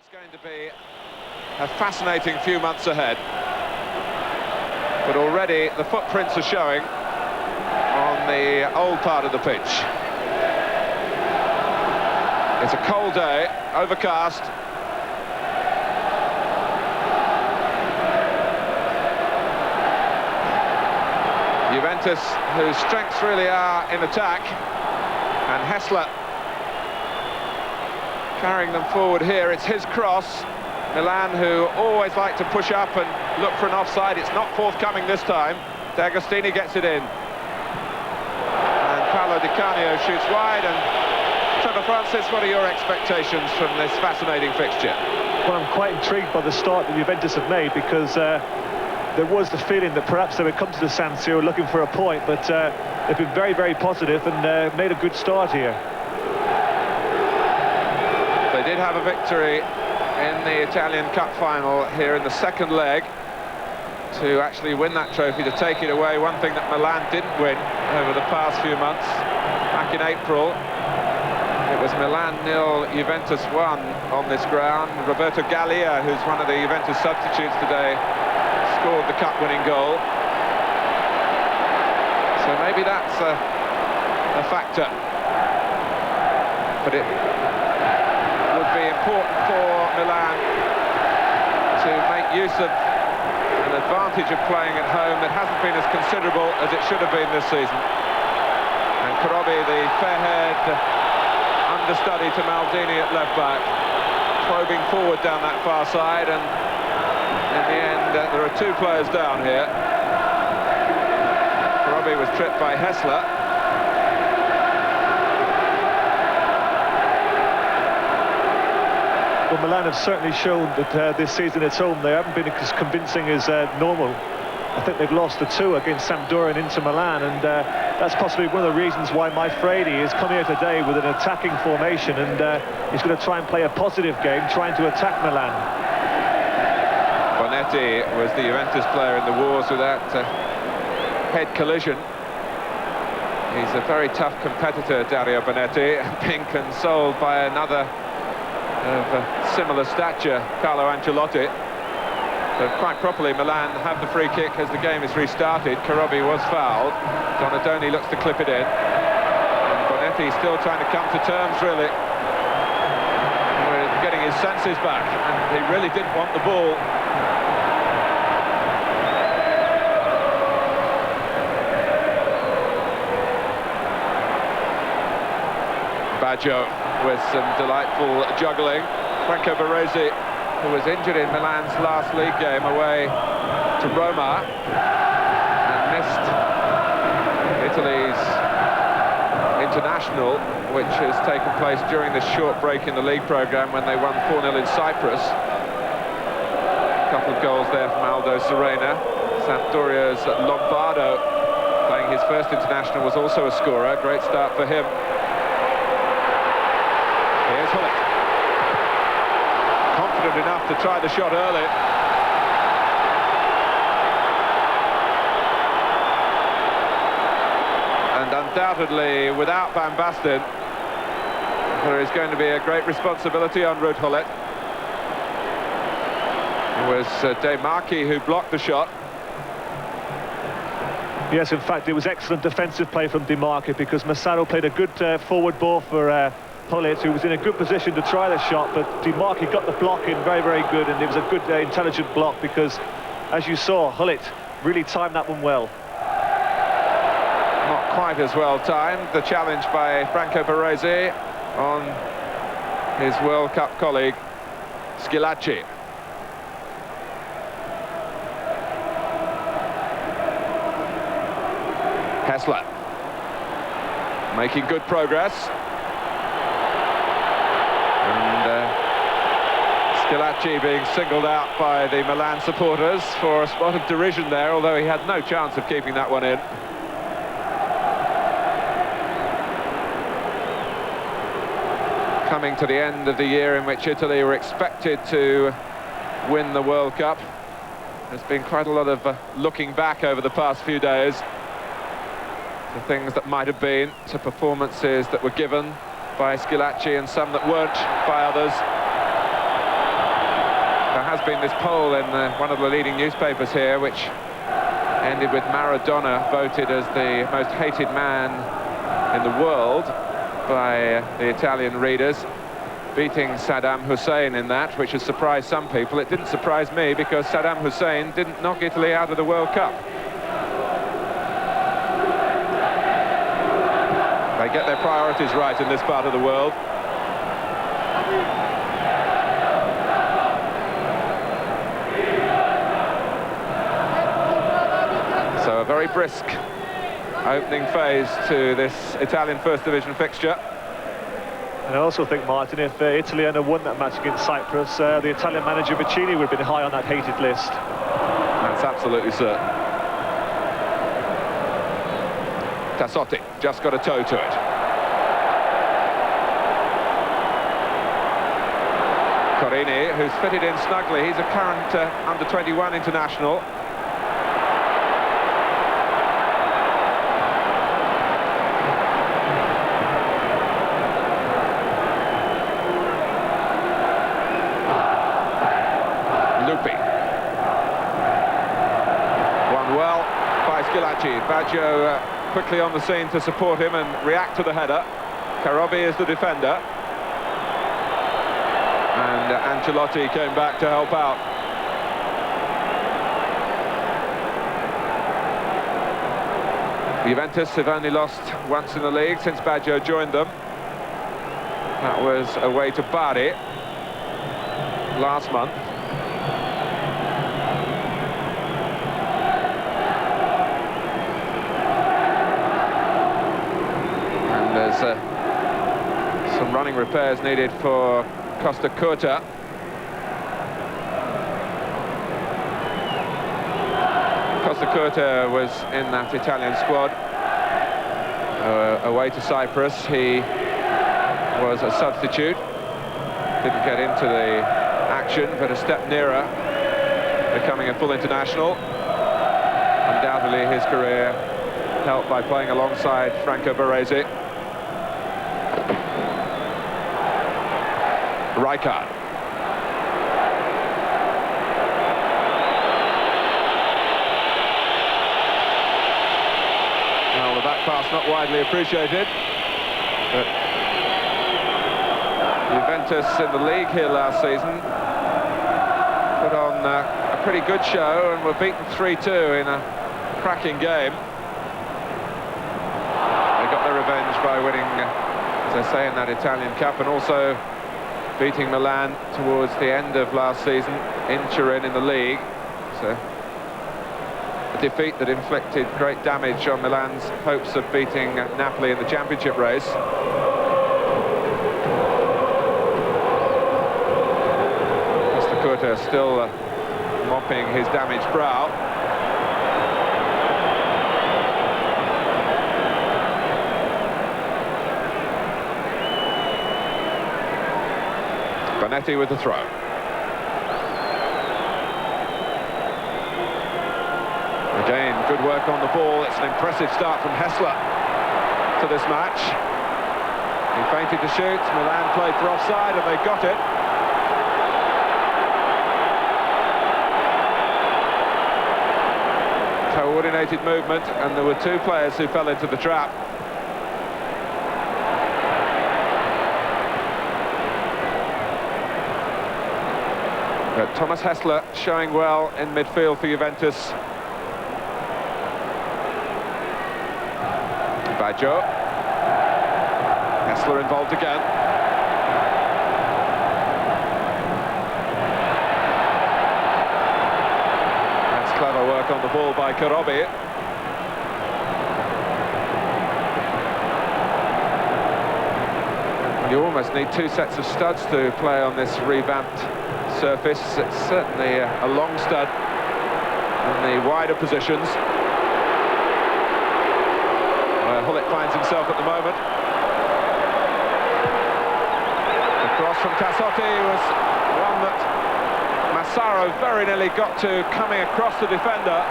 It's going to be a fascinating few months ahead. But already the footprints are showing on the old part of the pitch. It's a cold day, overcast. Juventus, whose strengths really are in attack, and Hessler carrying them forward here. It's his cross. Milan, who always like to push up and look for an offside, it's not forthcoming this time. D'Agostini gets it in, and Paolo Di Canio shoots wide. And Trevor Francis, what are your expectations from this fascinating fixture? Well, I'm quite intrigued by the start that Juventus have made, because there was the feeling that perhaps they would come to the San Siro looking for a point, but they've been very, very positive and made a good start here. They did have a victory in the Italian Cup final here in the second leg to actually win that trophy, to take it away. One thing that Milan didn't win over the past few months. Back in April, it was Milan 0, Juventus 1 on this ground. Roberto Gallia, who's one of the Juventus substitutes today, scored the cup-winning goal. So maybe that's a factor. But it would be important for Milan to make use of an advantage of playing at home that hasn't been as considerable as it should have been this season. And Karobi, the fair-haired understudy to Maldini at left-back, probing forward down that far side, and in the end there are two players down here. Karobi was tripped by Hessler. Well, Milan have certainly shown that this season at home they haven't been as convincing as normal. I think they've lost the two against Sampdoria and Inter Milan, and that's possibly one of the reasons why Maifredi has come here today with an attacking formation, and he's going to try and play a positive game, trying to attack Milan. Bonetti was the Juventus player in the wars with that head collision. He's a very tough competitor, Dario Bonetti, being consoled by another of similar stature, Carlo Ancelotti. But quite properly, Milan have the free kick as the game is restarted. Karobi was fouled. Donadoni looks to clip it in. And Bonetti still trying to come to terms, really, with getting his senses back. And he really didn't want the ball. Baggio with some delightful juggling. Franco Baresi, who was injured in Milan's last league game away to Roma and missed Italy's international, which has taken place during this short break in the league programme when they won 4-0 in Cyprus. A couple of goals there from Aldo Serena. Sampdoria's Lombardo, playing his first international, was also a scorer. Great start for him. Here's Hullet. Confident enough to try the shot early. And undoubtedly, without Van Basten, there is going to be a great responsibility on Ruud Hullet. It was De Marchi who blocked the shot. Yes, in fact, it was excellent defensive play from Di Marchi, because Massaro played a good forward ball for Hullet, who was in a good position to try the shot, but Di Marchi got the block in very, very good, and it was a good, intelligent block, because, as you saw, Hullet really timed that one well. Not quite as well timed. The challenge by Franco Baresi on his World Cup colleague, Schillaci. Hessler making good progress. Schillaci being singled out by the Milan supporters for a spot of derision there, although he had no chance of keeping that one in. Coming to the end of the year in which Italy were expected to win the World Cup, there's been quite a lot of looking back over the past few days to things that might have been, to performances that were given by Schillaci and some that weren't by others. has been this poll in one of the leading newspapers here, which ended with Maradona voted as the most hated man in the world by the Italian readers, beating Saddam Hussein in that, which has surprised some people. It didn't surprise me, because Saddam Hussein didn't knock Italy out of the World Cup. They get their priorities right in this part of the world. So a very brisk opening phase to this Italian First Division fixture. And I also think, Martin, if Italy had won that match against Cyprus, the Italian manager Vicini would have been high on that hated list. That's absolutely certain. Tassotti just got a toe to it. Corini, who's fitted in snugly, he's a current under-21 international. Baggio quickly on the scene to support him and react to the header. Karobi is the defender. And Ancelotti came back to help out. Juventus have only lost once in the league since Baggio joined them. That was away to Bari last month. Some running repairs needed for Costa Curta. Costa Curta was in that Italian squad away to Cyprus. He was a substitute, didn't get into the action, but a step nearer becoming a full international. Undoubtedly his career helped by playing alongside Franco Baresi. Rijkaard. Well, the back pass not widely appreciated, but Juventus in the league here last season put on a pretty good show and were beaten 3-2 in a cracking game. They got their revenge by winning, as I say, in that Italian Cup, and also beating Milan towards the end of last season in Turin in the league. So a defeat that inflicted great damage on Milan's hopes of beating Napoli in the championship race. Costa Curta still mopping his damaged brow. Bonetti with the throw. Again, good work on the ball. It's an impressive start from Hessler to this match. He feinted to shoot. Milan played for offside and they got it. Coordinated movement, and there were two players who fell into the trap. But Thomas Hessler showing well in midfield for Juventus. Baggio. Hessler involved again. That's clever work on the ball by Karobi. You almost need two sets of studs to play on this revamped surface. It's certainly a long stud in the wider positions, where Hullet finds himself at the moment. The cross from Tassotti was one that Massaro very nearly got to, coming across the defender.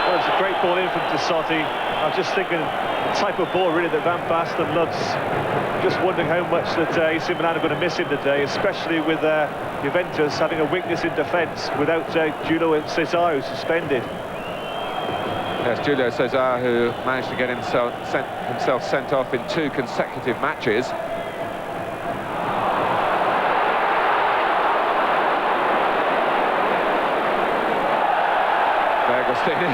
Well, it's a great ball in from Tassotti. I'm just thinking the type of ball really that Van Basten loves. Just wondering how much that AC Milan are going to miss him today, especially with Juventus having a weakness in defence without Julio Cesar suspended. Yes, Julio Cesar, who managed to get himself sent off in 2 consecutive matches. Agostini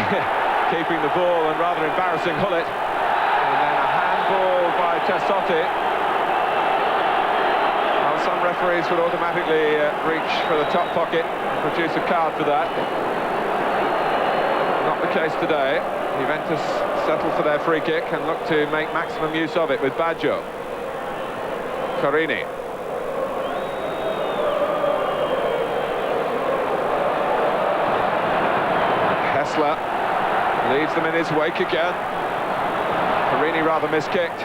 keeping the ball and rather embarrassing Hullet. And then a handball by Tassotti. Well, some referees would automatically reach for the top pocket and produce a card for that. Not the case today. Juventus settle for their free kick and look to make maximum use of it with Baggio. Carini. Hessler leads them in his wake again. Carini rather miskicked.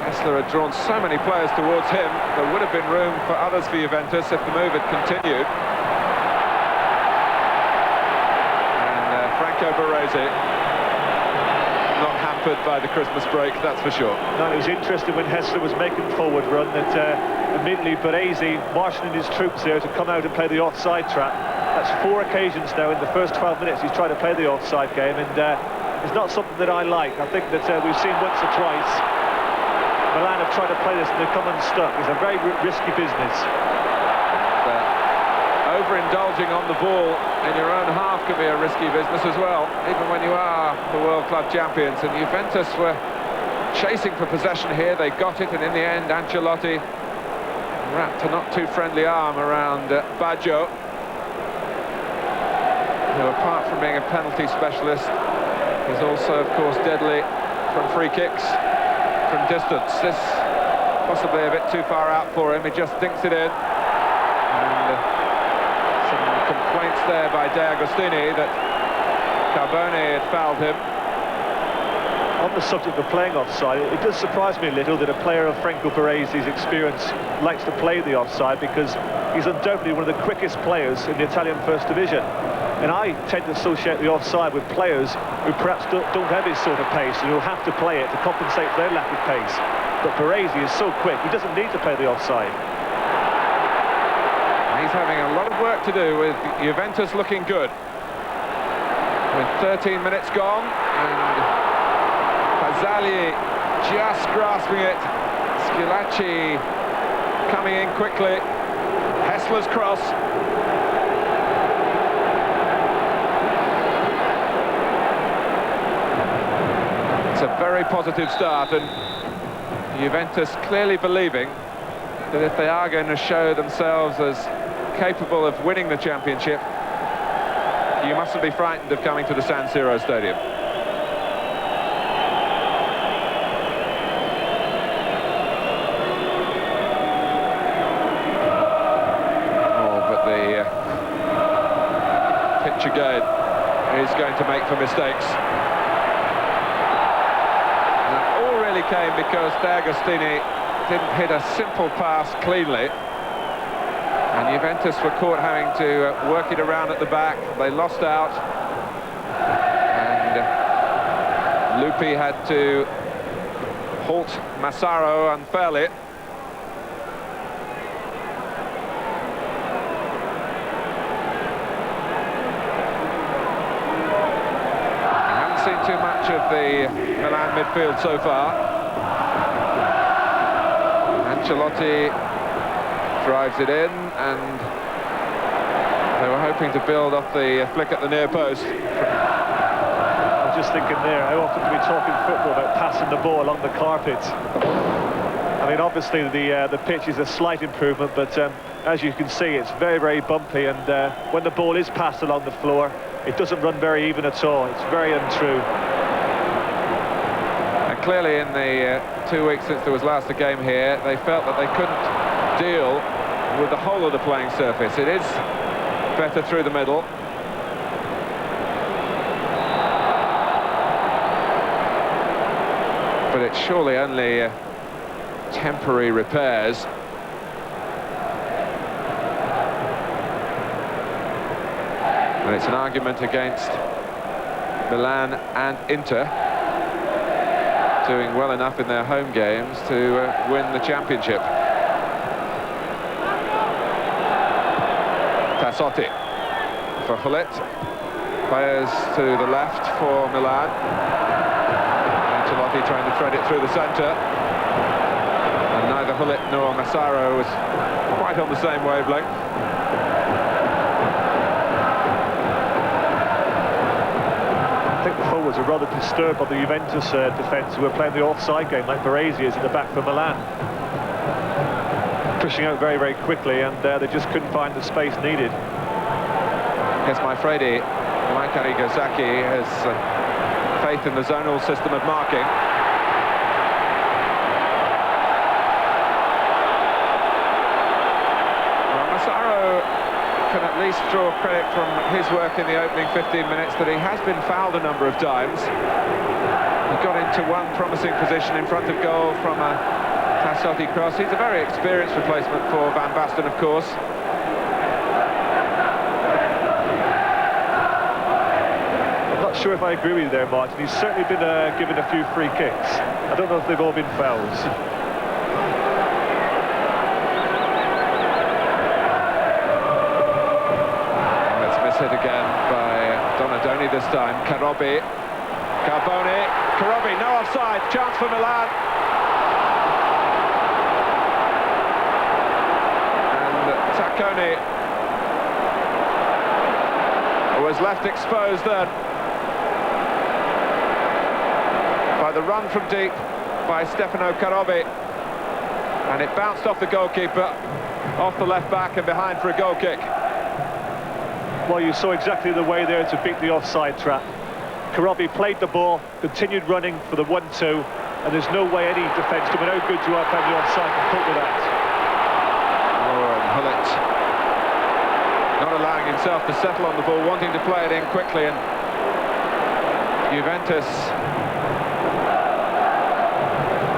Hessler had drawn so many players towards him. There would have been room for others for Juventus if the move had continued. And Franco Baresi not hampered by the Christmas break, that's for sure. No, it was interesting when Hessler was making forward run that immediately Baresi marshalling his troops there to come out and play the offside trap. That's 4 occasions now in the first 12 minutes he's tried to play the offside game, and it's not something that I like. I think that we've seen once or twice Milan have tried to play this and they've come unstuck. It's a very risky business. Overindulging on the ball in your own half can be a risky business as well, even when you are the World Club champions. And Juventus were chasing for possession here. They got it, and in the end Ancelotti wrapped a not too friendly arm around Baggio, who, apart from being a penalty specialist, is also, of course, deadly from free kicks from distance. This possibly a bit too far out for him. He just dinks it in. And some complaints there by De Agostini that Carbone had fouled him. On the subject of playing offside, it does surprise me a little that a player of Franco Baresi's experience likes to play the offside, because he's undoubtedly one of the quickest players in the Italian First Division. And I tend to associate the offside with players who perhaps don't have his sort of pace and who have to play it to compensate for their lack of pace. But Baresi is so quick, he doesn't need to play the offside. He's having a lot of work to do with Juventus looking good. With 13 minutes gone, and Pazzagli just grasping it. Schillaci coming in quickly. Hessler's cross. It's a very positive start, and Juventus clearly believing that if they are going to show themselves as capable of winning the championship, you mustn't be frightened of coming to the San Siro stadium. Oh, but the pitch again is going to make for mistakes. And that all really came because De Agostini didn't hit a simple pass cleanly. And Juventus were caught having to work it around at the back. They lost out. And Lupi had to halt Massaro unfairly. We haven't seen too much of the Milan midfield so far. Ancelotti drives it in, and they were hoping to build off the flick at the near post. I'm just thinking there, how often do we talk in football about passing the ball along the carpet? I mean, obviously the pitch is a slight improvement, but as you can see, it's very, very bumpy, and when the ball is passed along the floor, it doesn't run very even at all. It's very untrue. And clearly in the 2 weeks since there was last a game here, they felt that they couldn't deal with the whole of the playing surface. It is better through the middle. But it's surely only temporary repairs. And it's an argument against Milan and Inter, doing well enough in their home games to win the championship. Tassotti for Hullet. Players to the left for Milan. Ancelotti trying to thread it through the centre. And neither Hullet nor Massaro was quite on the same wavelength. I think the forwards are rather disturbed by the Juventus defence, who are playing the offside game like Baresi is at the back for Milan. Pushing out very, very quickly, and they just couldn't find the space needed. Yes, my Freddy, like Arigosaki, has faith in the zonal system of marking. Well, Massaro can at least draw credit from his work in the opening 15 minutes that he has been fouled a number of times. He got into one promising position in front of goal from a Tassotti cross. He's a very experienced replacement for Van Basten, of course. I'm not sure if I agree with you there, Martin. He's certainly been given a few free kicks. I don't know if they've all been fouls. Oh, it's mishit again by Donadoni this time. Carboni, no offside, chance for Milan. Tacconi was left exposed then by the run from deep by Stefano Carboni, and it bounced off the goalkeeper, off the left back and behind for a goal kick. Well, you saw exactly the way there to beat the offside trap. Carboni played the ball, continued running for the 1-2, and there's no way any defence, no matter how good you are playing the offside, can cope with that. Hullet not allowing himself to settle on the ball, wanting to play it in quickly, and Juventus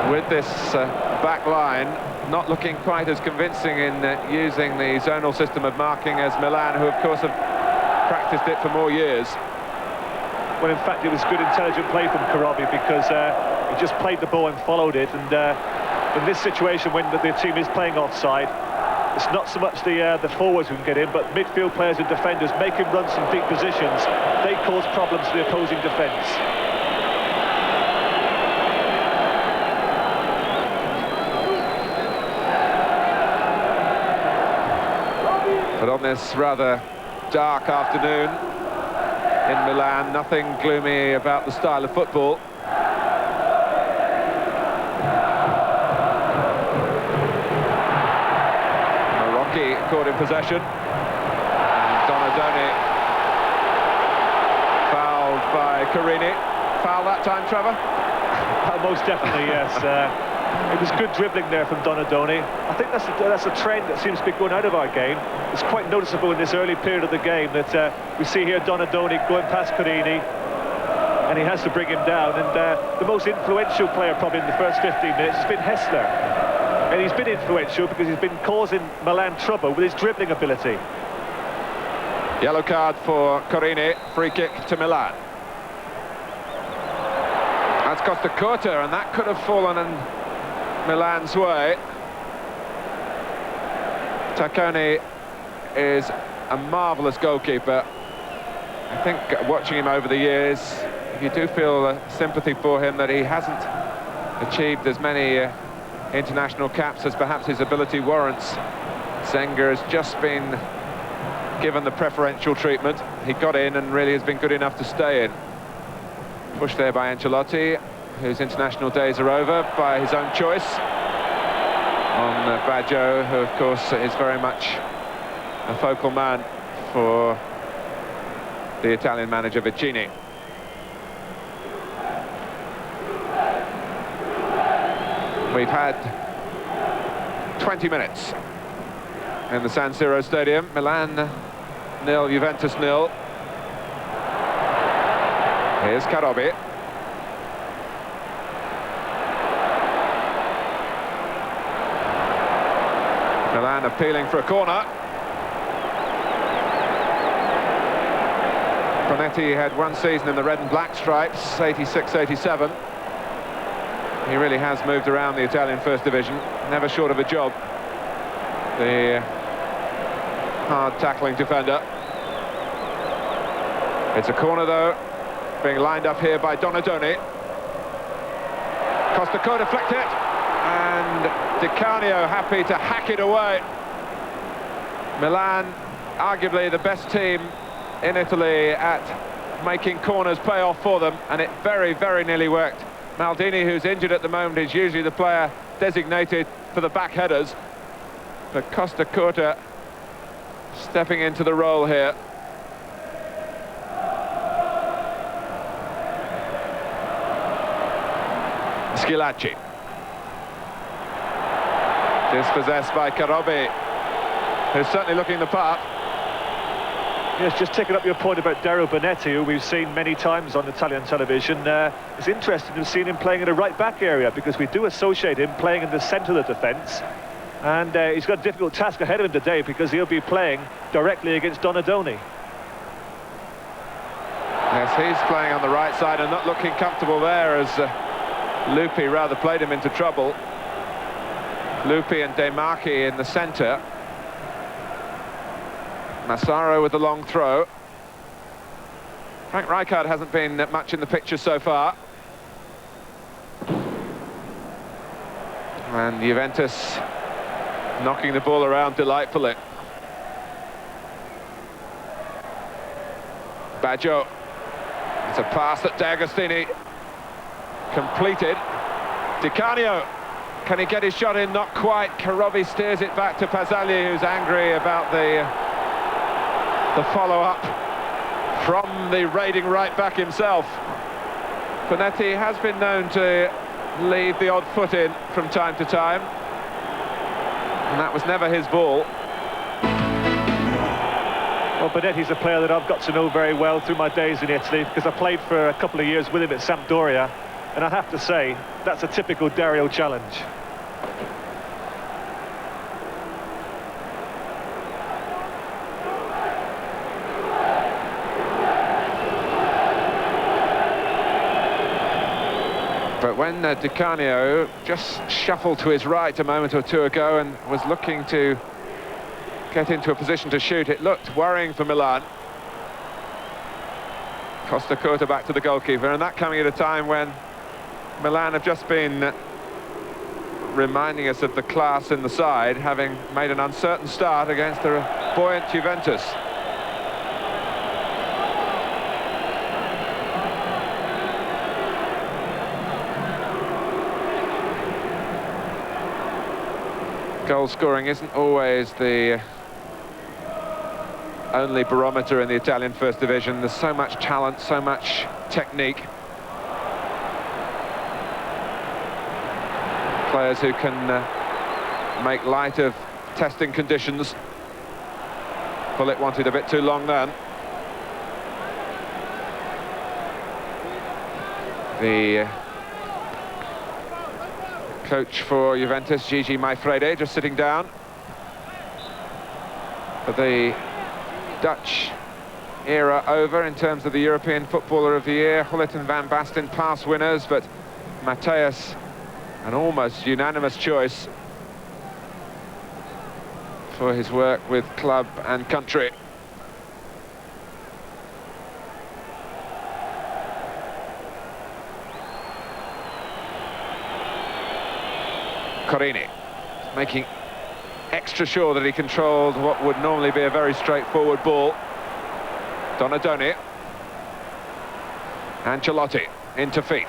with this back line not looking quite as convincing in using the zonal system of marking as Milan, who of course have practiced it for more years. Well, in fact, it was good, intelligent play from Carboni, because he just played the ball and followed it, and in this situation when the team is playing offside, it's not so much the forwards who can get in, but midfield players and defenders make him run some deep positions. They cause problems to the opposing defence. But on this rather dark afternoon in Milan, nothing gloomy about the style of football. Caught in possession, and Donadoni fouled by Carini. Foul that time, Trevor? Most definitely, yes. It was good dribbling there from Donadoni. I think that's a trend that seems to be going out of our game. It's quite noticeable in this early period of the game that we see here Donadoni going past Carini, and he has to bring him down. And the most influential player probably in the first 15 minutes has been Hessler. And he's been influential because he's been causing Milan trouble with his dribbling ability. Yellow card for Carini, free kick to Milan. That's cost a quarter, and that could have fallen in Milan's way. Tacconi is a marvellous goalkeeper. I think watching him over the years, you do feel sympathy for him that he hasn't achieved as many international caps as perhaps his ability warrants. Senga has just been given the preferential treatment. He got in and really has been good enough to stay in. Pushed there by Ancelotti, whose international days are over by his own choice. On Baggio, who of course is very much a focal man for the Italian manager Vicini. We've had 20 minutes in the San Siro Stadium. Milan 0, Juventus 0. Here's Carboni. Milan appealing for a corner. Bonetti had one season in the red and black stripes, 86-87. He really has moved around the Italian First Division, never short of a job. The hard tackling defender. It's a corner though, being lined up here by Donadoni. Costa deflected it, and Di Canio happy to hack it away. Milan, arguably the best team in Italy at making corners pay off for them, and it very, very nearly worked. Maldini, who's injured at the moment, is usually the player designated for the back headers, but Costa Curta stepping into the role here. Schillaci. Dispossessed by Karobi, who's certainly looking the part. Yes, just taking up your point about Dario Bonetti, who we've seen many times on Italian television. It's interesting to have seen him playing in a right-back area, because we do associate him playing in the centre of the defence. And he's got a difficult task ahead of him today, because he'll be playing directly against Donadoni. Yes, he's playing on the right side and not looking comfortable there, as Lupi rather played him into trouble. Lupi and De Marchi in the centre. Massaro with the long throw. Frank Rijkaard hasn't been much in the picture so far. And Juventus knocking the ball around delightfully. Baggio. It's a pass that D'Agostini completed. Di Canio, can he get his shot in? Not quite. Karobi steers it back to Pazzagli, who's angry about the follow-up from the raiding right-back himself. Bonetti has been known to leave the odd foot in from time to time, and that was never his ball. Well, Bonetti's a player that I've got to know very well through my days in Italy, because I played for a couple of years with him at Sampdoria, and I have to say, that's a typical Dario challenge. But when Di Canio just shuffled to his right a moment or two ago and was looking to get into a position to shoot, it looked worrying for Milan. Costa Curta back to the goalkeeper, and that coming at a time when Milan have just been reminding us of the class in the side, having made an uncertain start against a buoyant Juventus. Goal scoring isn't always the only barometer in the Italian First Division. There's so much talent, so much technique. Players who can make light of testing conditions. Bullet wanted a bit too long then. The coach for Juventus, Gigi Maifredi, just sitting down. For the Dutch era over in terms of the European Footballer of the Year. Gullit and Van Basten past winners, but Matthäus an almost unanimous choice for his work with club and country. Corini making extra sure that he controlled what would normally be a very straightforward ball. Donadoni. Ancelotti into feet.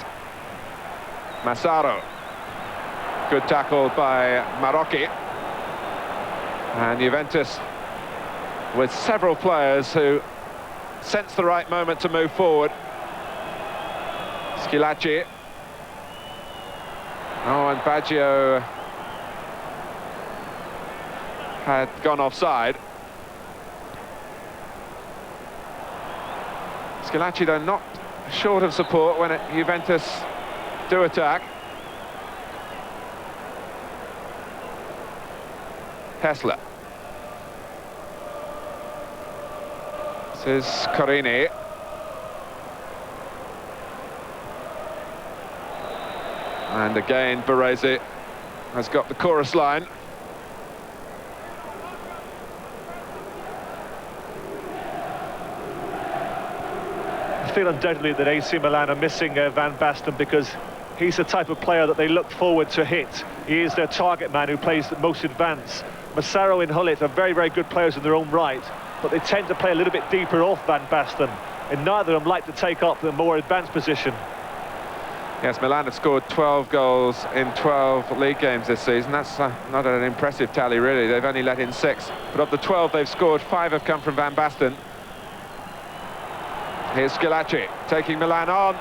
Massaro. Good tackle by Marocchi. And Juventus with several players who sense the right moment to move forward. Schillaci. Oh, and Baggio had gone offside. Schillaci, though, not short of support when Juventus do attack. Hessler. This is Corini. And again, Baresi has got the chorus line. I feel undoubtedly that AC Milan are missing Van Basten, because he's the type of player that they look forward to hit. He is their target man who plays the most advanced. Massaro and Hullet are very, very good players in their own right, but they tend to play a little bit deeper off Van Basten, and neither of them like to take up the more advanced position. Yes, Milan have scored 12 goals in 12 league games this season. That's not an impressive tally, really. They've only let in 6. But of the 12 they've scored, 5 have come from Van Basten. Here's Schillaci taking Milan on.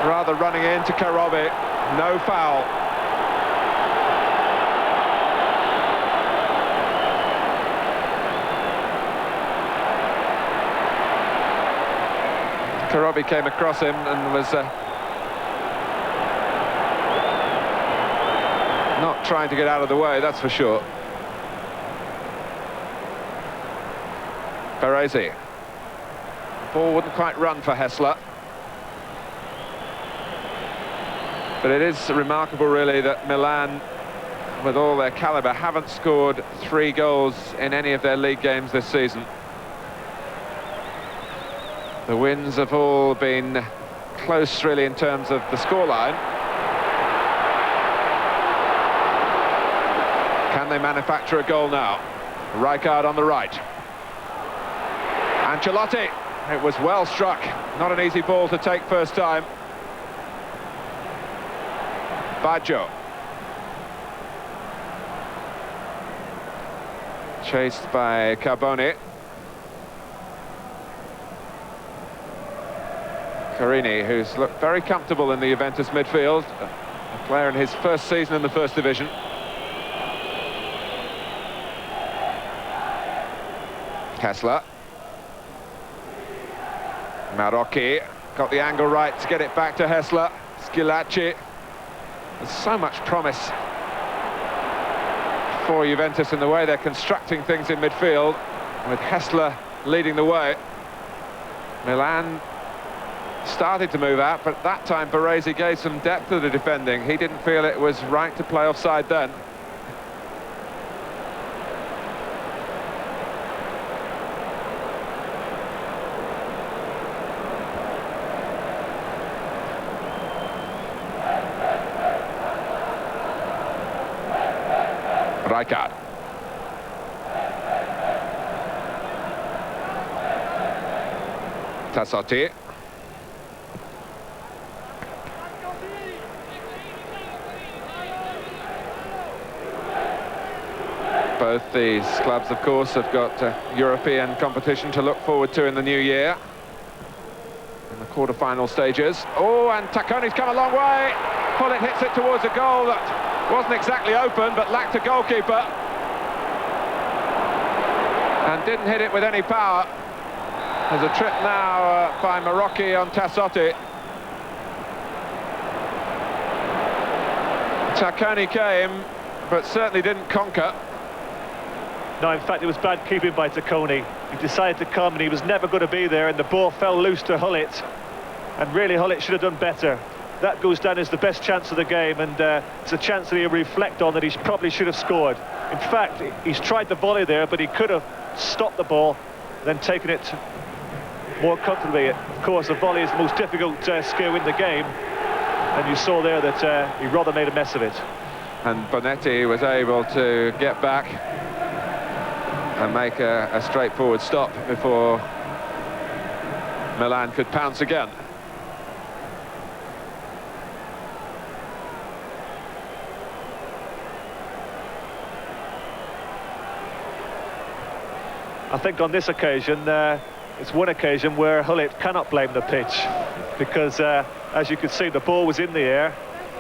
Rather running into Karobi. No foul. Karobi came across him and was not trying to get out of the way, that's for sure. Baresi. Ball wouldn't quite run for Hessler. But it is remarkable, really, that Milan, with all their calibre, haven't scored 3 goals in any of their league games this season. The wins have all been close, really, in terms of the scoreline. Can they manufacture a goal now? Rijkaard on the right. Ancelotti. It was well struck. Not an easy ball to take first time. Baggio. Chased by Carboni. Carini, who's looked very comfortable in the Juventus midfield. A player in his first season in the First Division. Hessler. Marocchi got the angle right to get it back to Hessler. Schillaci. There's so much promise for Juventus in the way they're constructing things in midfield, with Hessler leading the way. Milan started to move out, but that time Baresi gave some depth to the defending. He didn't feel it was right to play offside then. Rijkaard. Tassotti. Both these clubs, of course, have got European competition to look forward to in the new year. In the quarter-final stages. Oh, and Tacconi's come a long way. Hullet hits it towards a goal that wasn't exactly open, but lacked a goalkeeper. And didn't hit it with any power. There's a trip now by Marocchi on Tassotti. Tacconi came, but certainly didn't conquer. No, in fact, it was bad keeping by Tacconi. He decided to come, and he was never going to be there, and the ball fell loose to Hullet. And really, Hullet should have done better. That goes down as the best chance of the game, and it's a chance that he'll reflect on, that he probably should have scored. In fact, he's tried the volley there, but he could have stopped the ball, then taken it more comfortably. Of course, the volley is the most difficult skill in the game, and you saw there that he rather made a mess of it. And Bonetti was able to get back and make a straightforward stop before Milan could pounce again. I think on this occasion, it's one occasion where Hullet cannot blame the pitch, because as you can see, the ball was in the air,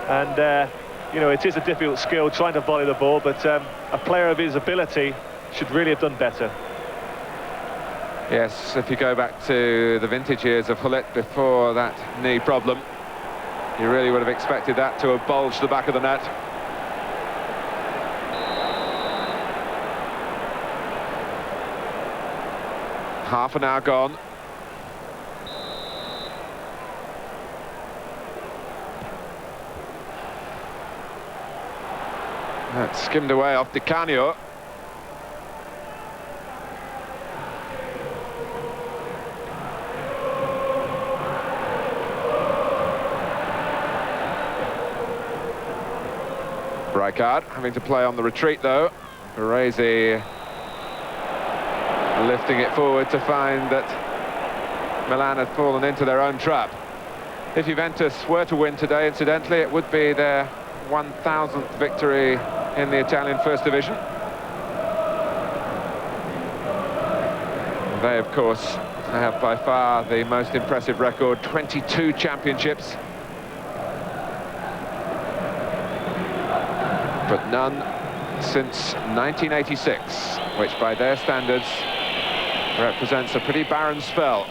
and you know, it is a difficult skill trying to volley the ball, but a player of his ability should really have done better. Yes, if you go back to the vintage years of Hullet before that knee problem, you really would have expected that to have bulged the back of the net. Half an hour gone. That skimmed away off Di Canio. Rijkaard having to play on the retreat though. Baresi lifting it forward to find that Milan had fallen into their own trap. If Juventus were to win today, incidentally, it would be their 1000th victory in the Italian First Division. They, of course, have by far the most impressive record, 22 championships. But none since 1986, which by their standards represents a pretty barren spell.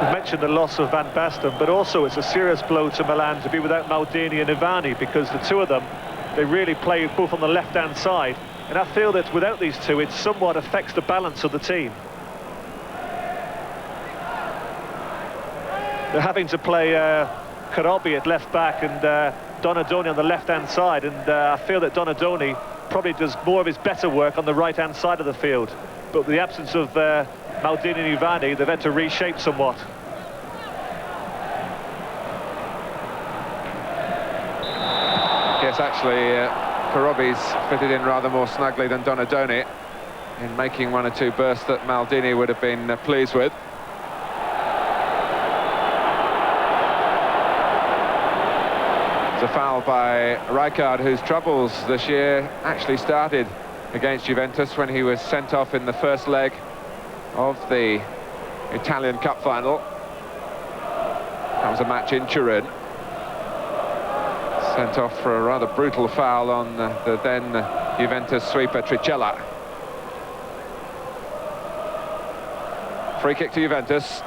You mentioned the loss of Van Basten, but also it's a serious blow to Milan to be without Maldini and Ivani, because the two of them, they really play both on the left-hand side. And I feel that without these two, it somewhat affects the balance of the team. They're having to play Karobi at left-back and Donadoni on the left-hand side, and I feel that Donadoni probably does more of his better work on the right-hand side of the field. But with the absence of Maldini and Ivani, they've had to reshape somewhat. Yes, actually, Karobi's fitted in rather more snugly than Donadoni in making one or two bursts that Maldini would have been pleased with. It's a foul by Rijkaard, whose troubles this year actually started against Juventus when he was sent off in the first leg of the Italian Cup final. That was a match in Turin. Sent off for a rather brutal foul on the then Juventus sweeper Tricella. Free kick to Juventus.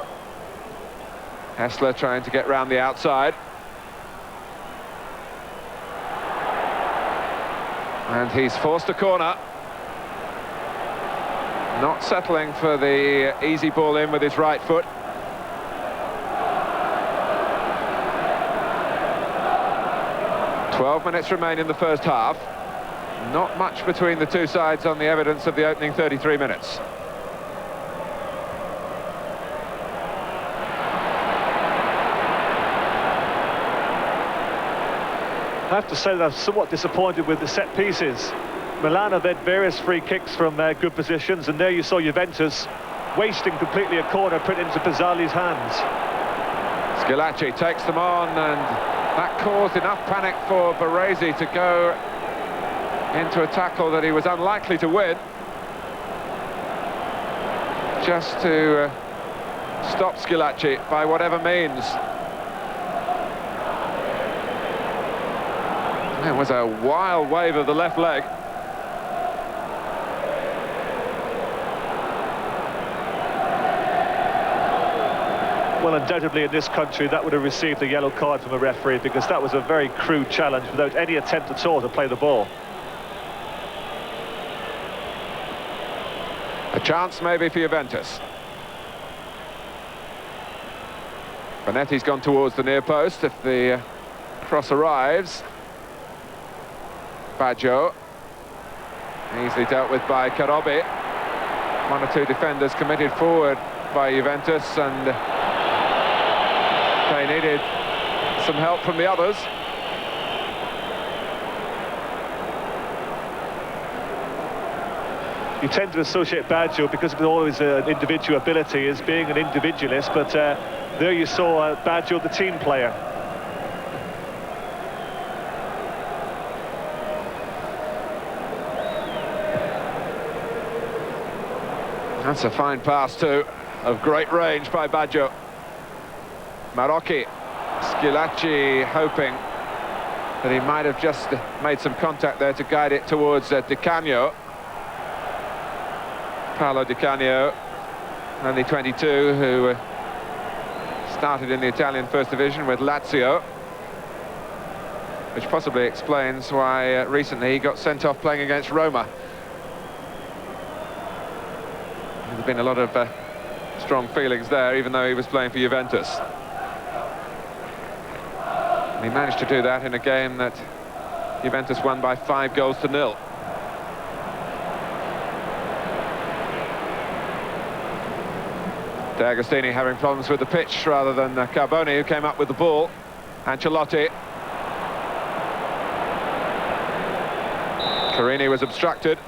Hessler trying to get round the outside. And he's forced a corner. Not settling for the easy ball in with his right foot. "12 minutes remain in the first half. Not much between the two sides on the evidence of the opening 33 minutes. I have to say that I'm somewhat disappointed with the set pieces. Milan have had various free kicks from good positions, and there you saw Juventus wasting completely a corner put into Pizzali's hands. Schillaci takes them on, and that caused enough panic for Baresi to go into a tackle that he was unlikely to win, just to stop Schillaci by whatever means. It was a wild wave of the left leg. Well, undoubtedly in this country that would have received a yellow card from a referee, because that was a very crude challenge without any attempt at all to play the ball. A chance maybe for Juventus. Bonetti's gone towards the near post if the cross arrives. Baggio, easily dealt with by Karobi. One or two defenders committed forward by Juventus, and they needed some help from the others. You tend to associate Baggio, because of all his individual ability, as being an individualist, but there you saw Baggio, the team player. That's a fine pass too, of great range by Baggio. Marocchi, Schillaci hoping that he might have just made some contact there to guide it towards Di Canio. Paolo Di Canio, only 22, who started in the Italian First Division with Lazio, which possibly explains why recently he got sent off playing against Roma. There's been a lot of strong feelings there, even though he was playing for Juventus. And he managed to do that in a game that Juventus won by 5-0. D'Agostini having problems with the pitch rather than Carboni, who came up with the ball. Ancelotti. Carini was obstructed.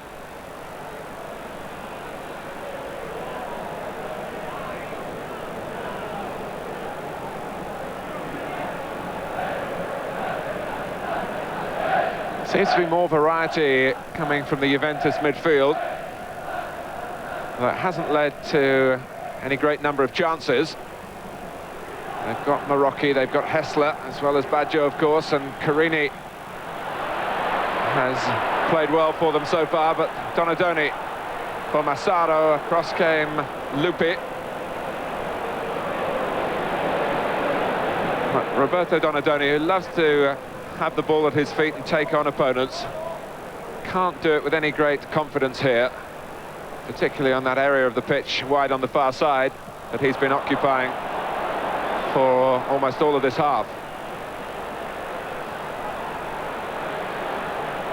Seems to be more variety coming from the Juventus midfield. That hasn't led to any great number of chances. They've got Marocchi, they've got Hessler, as well as Baggio, of course, and Carini has played well for them so far, but Donadoni for Massaro, across came Lupi. But Roberto Donadoni, who loves to have the ball at his feet and take on opponents, can't do it with any great confidence here, particularly on that area of the pitch wide on the far side that he's been occupying for almost all of this half.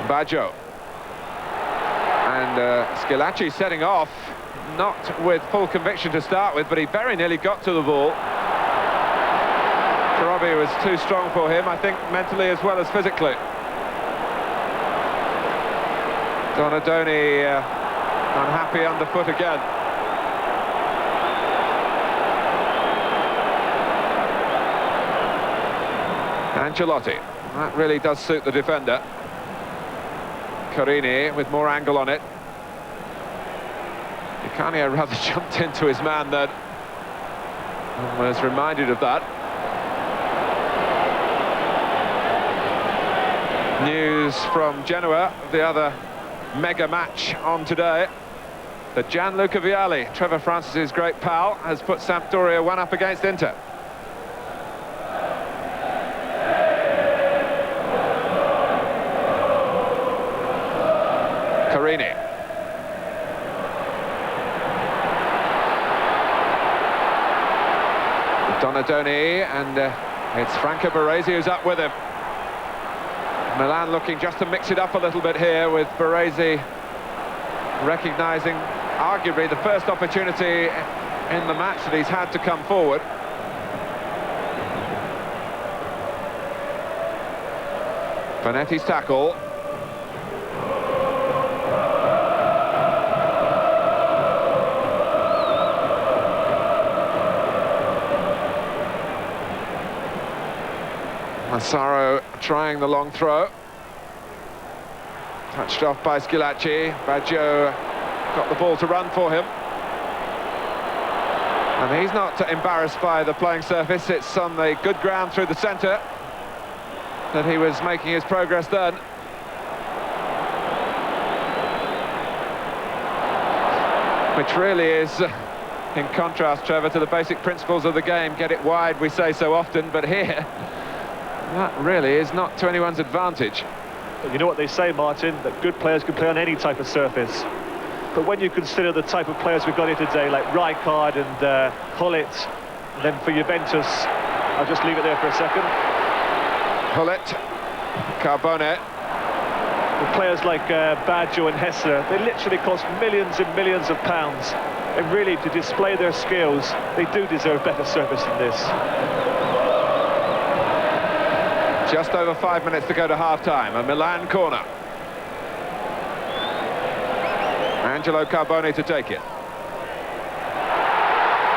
Baggio and Schillaci setting off, not with full conviction to start with, but he very nearly got to the ball. Karobi was too strong for him, I think, mentally as well as physically. Donadoni unhappy underfoot again. Ancelotti, that really does suit the defender. Carini with more angle on it. Di Canio rather jumped into his man then, and was reminded of that. News from Genoa, the other mega match on today, that Gianluca Vialli, Trevor Francis's great pal, has put Sampdoria 1-up against Inter. Carini. Donadoni, and it's Franco Baresi who's up with him. Milan looking just to mix it up a little bit here, with Baresi recognising arguably the first opportunity in the match that he's had to come forward. Panetti's tackle. Massaro trying the long throw. Touched off by Schillaci. Baggio got the ball to run for him. And he's not embarrassed by the playing surface. It's on the good ground through the centre that he was making his progress then. Which really is, in contrast, Trevor, to the basic principles of the game. Get it wide, we say so often, but here, that really is not to anyone's advantage. But you know what they say, Martin, that good players can play on any type of surface. But when you consider the type of players we've got here today, like Rijkaard and Hullet, and then for Juventus, I'll just leave it there for a second. Hullet, Carbone. With players like Baggio and Hessler, they literally cost millions and millions of pounds. And really, to display their skills, they do deserve better surface than this. Just over 5 minutes to go to half-time, a Milan corner. Angelo Carboni to take it.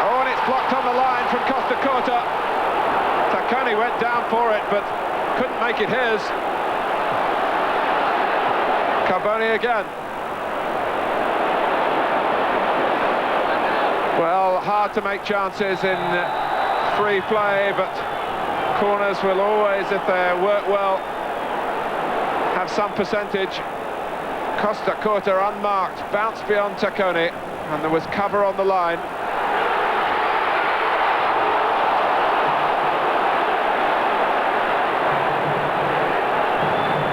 Oh, and it's blocked on the line from Costa Curta. Tacconi went down for it, but couldn't make it his. Carboni again. Well, hard to make chances in free play, but corners will always, if they work well, have some percentage. Costa Curta unmarked, bounced beyond Tacconi, and there was cover on the line.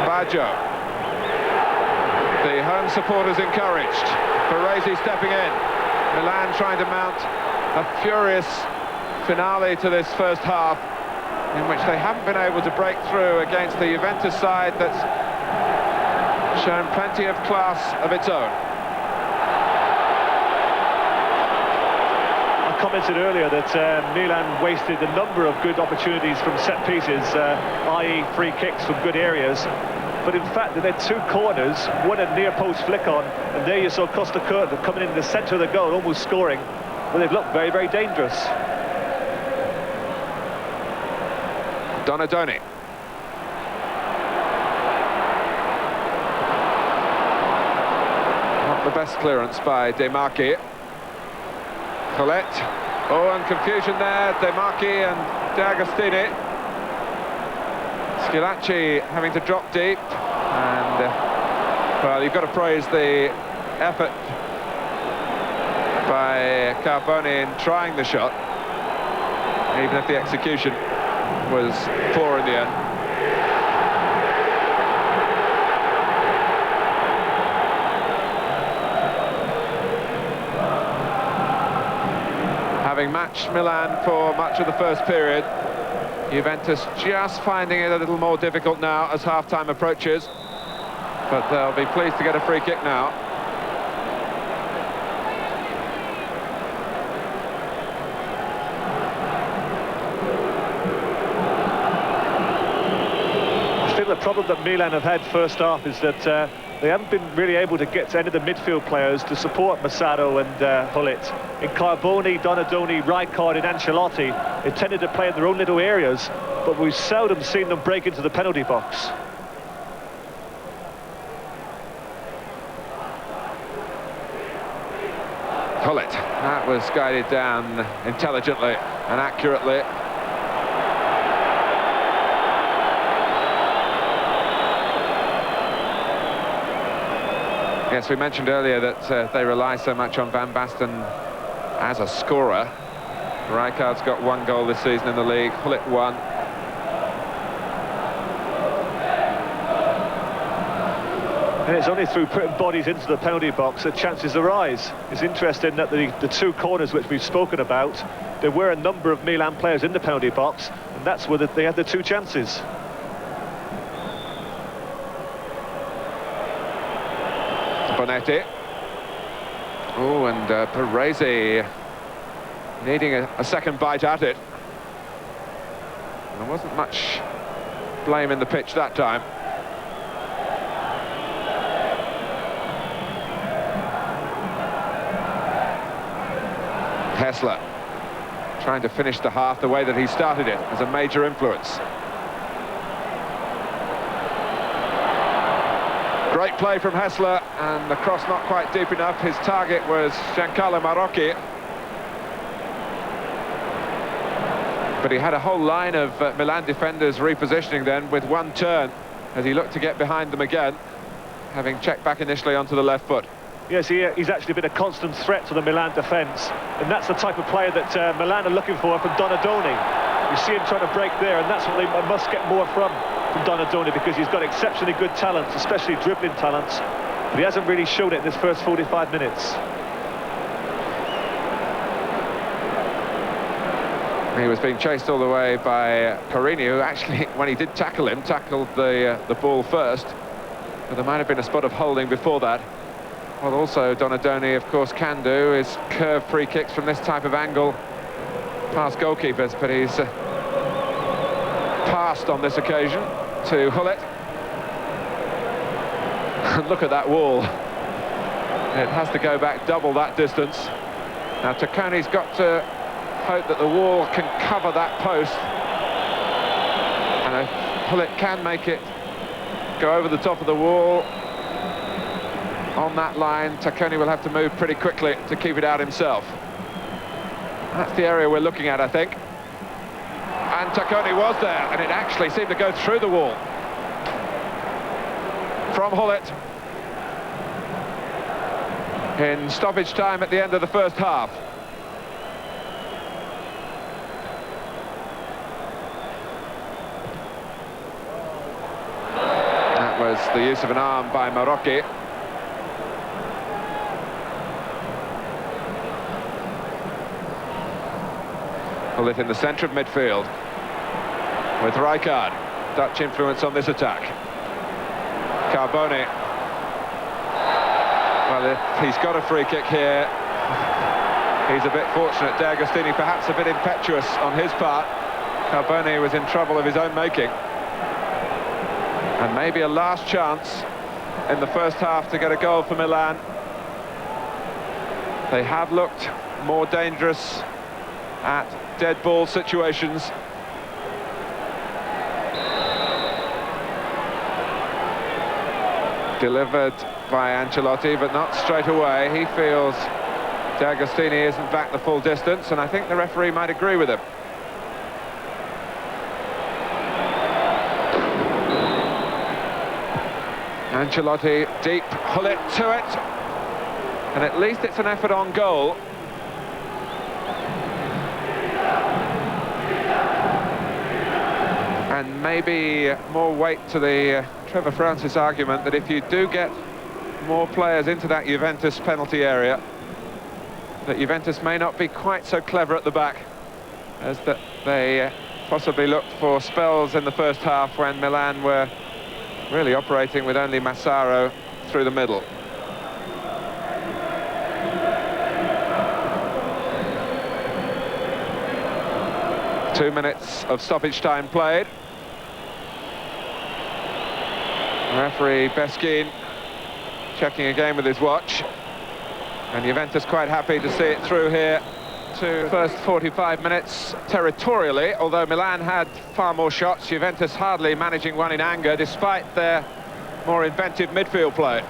Baggio. The home supporters encouraged. Baresi stepping in. Milan trying to mount a furious finale to this first half. in which they haven't been able to break through against the Juventus side that's shown plenty of class of its own. I commented earlier that Milan wasted a number of good opportunities from set pieces, i.e. free kicks from good areas. But in fact, they had two corners, one a near post flick on, and there you saw Costa Curta coming in the centre of the goal, almost scoring. But they've looked very, very dangerous. Donadoni. Not the best clearance by De Marchi. Colette. Oh, and confusion there. De Marchi and D'Agostini. Schillaci having to drop deep. And, well, you've got to praise the effort by Carboni in trying the shot, even if the execution was poor in the end. Having matched Milan for much of the first period, Juventus just finding it a little more difficult now as half-time approaches, but they'll be pleased to get a free kick now. The problem that Milan have had first half is that they haven't been really able to get to any of the midfield players to support Massaro and Hullet. In Carboni, Donadoni, Rijkaard and Ancelotti, they tended to play in their own little areas, but we've seldom seen them break into the penalty box. Hullet, that was guided down intelligently and accurately. Yes, we mentioned earlier that they rely so much on Van Basten as a scorer. Rijkaard's got 1 goal this season in the league, Hullet 1. And it's only through putting bodies into the penalty box that chances arise. It's interesting that the two corners which we've spoken about, there were a number of Milan players in the penalty box, and that's where they had the two chances. Bonetti. Oh, and Paresi needing a second bite at it. There wasn't much blame in the pitch that time. Hessler trying to finish the half the way that he started it as a major influence. Great play from Hessler, and the cross not quite deep enough. His target was Giancarlo Marocchi. But he had a whole line of Milan defenders repositioning then with one turn as he looked to get behind them again, having checked back initially onto the left foot. Yes, he's actually been a constant threat to the Milan defence, and that's the type of player that Milan are looking for from Donadoni. You see him trying to break there, and that's what they must get more from Donadoni, because he's got exceptionally good talents, especially dribbling talents, but he hasn't really shown it in his first 45 minutes. He was being chased all the way by Carini, who actually, when he did tackle him, tackled the ball first, but there might have been a spot of holding before that. Well, also Donadoni, of course, can do is curve free kicks from this type of angle past goalkeepers, but he's passed on this occasion to Hullet. And look at that wall. It has to go back double that distance. Now Tacconi's got to hope that the wall can cover that post, and if Hullet can make it go over the top of the wall on that line, Tacconi will have to move pretty quickly to keep it out himself. That's the area we're looking at, I think. And Tacconi was there, and it actually seemed to go through the wall. From Hullet. In stoppage time at the end of the first half. That was the use of an arm by Marocchi. Hullet in the centre of midfield. with Rijkaard. Dutch influence on this attack. Carboni. Well, if he's got a free kick here, he's a bit fortunate. D'Agostini perhaps a bit impetuous on his part. Carboni was in trouble of his own making. And maybe a last chance in the first half to get a goal for Milan. They have looked more dangerous at dead ball situations. Delivered by Ancelotti, but not straight away. He feels D'Agostini isn't back the full distance, and I think the referee might agree with him. Ancelotti deep, Hullet to it, and at least it's an effort on goal. And maybe more weight to the Trevor Francis argument that if you do get more players into that Juventus penalty area, that Juventus may not be quite so clever at the back as that they possibly looked for spells in the first half when Milan were really operating with only Massaro through the middle. Two minutes of stoppage time played. Referee Beskin checking again with his watch. And Juventus quite happy to see it through here to the first 45 minutes territorially, although Milan had far more shots. Juventus hardly managing one in anger despite their more inventive midfield play.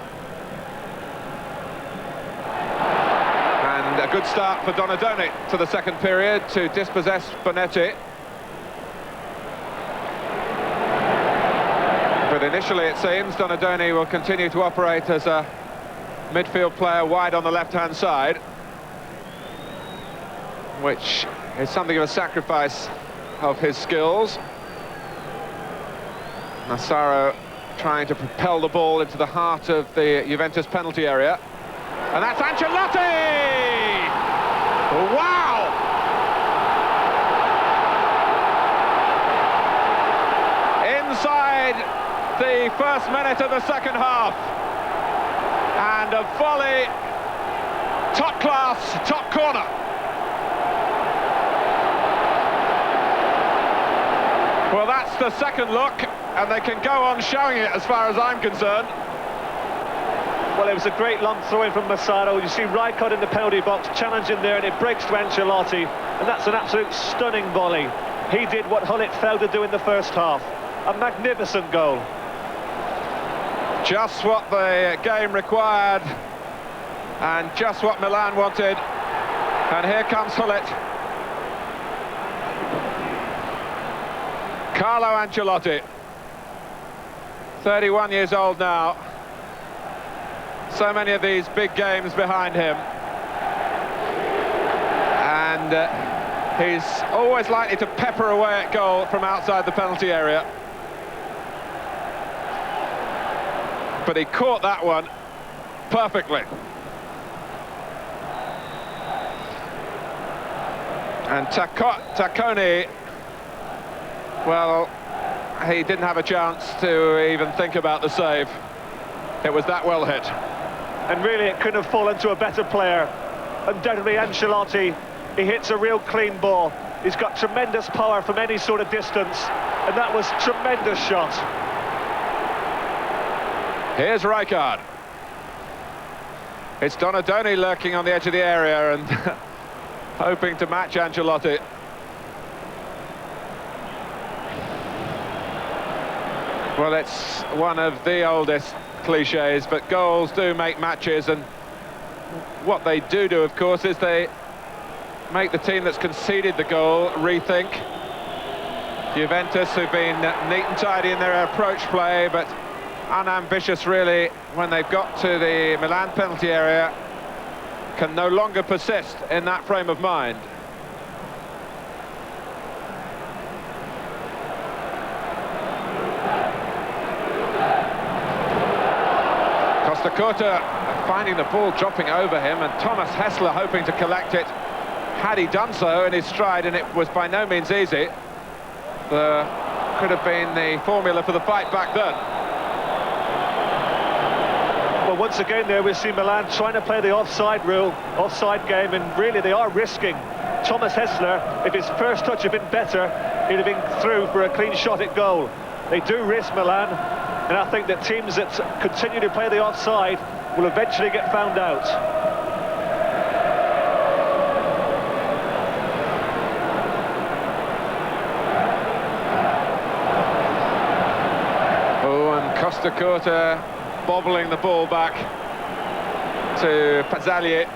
And a good start for Donadoni to the second period to dispossess Bonetti. But initially, it seems, Donadoni will continue to operate as a midfield player wide on the left-hand side, which is something of a sacrifice of his skills. Massaro trying to propel the ball into the heart of the Juventus penalty area. And that's Ancelotti! Wow! Inside the first minute of the second half. And a volley, top class, top corner. Well, that's the second look, and they can go on showing it as far as I'm concerned. Well, it was a great long throw-in from Massaro. You see Rijkaard in the penalty box challenging there, and it breaks to Ancelotti, and that's an absolute stunning volley. He did what Hullet failed to do in the first half. A magnificent goal. Just what the game required, and just what Milan wanted. And here comes Hullet. Carlo Ancelotti, 31 years old now. So many of these big games behind him. And he's always likely to pepper away at goal from outside the penalty area. But he caught that one perfectly. And Tacconi, well, he didn't have a chance to even think about the save. It was that well hit. And really, it couldn't have fallen to a better player. Undoubtedly, Ancelotti, he hits a real clean ball. He's got tremendous power from any sort of distance, and that was a tremendous shot. Here's Rijkaard. It's Donadoni lurking on the edge of the area and hoping to match Ancelotti. Well, it's one of the oldest cliches, but goals do make matches, and what they do, of course, is they make the team that's conceded the goal rethink. Juventus, who've been neat and tidy in their approach play, but unambitious really when they've got to the Milan penalty area, can no longer persist in that frame of mind. Costa Curta finding the ball dropping over him, and Thomas Hessler hoping to collect it. Had he done so in his stride, and it was by no means easy, the could have been the formula for the fight back then. Well, once again there we see Milan trying to play the offside rule, offside game, and really they are risking. Thomas Hessler, if his first touch had been better, he'd have been through for a clean shot at goal. They do risk, Milan, and I think that teams that continue to play the offside will eventually get found out. Oh, and Costa Curta bobbling the ball back to Pazzagli.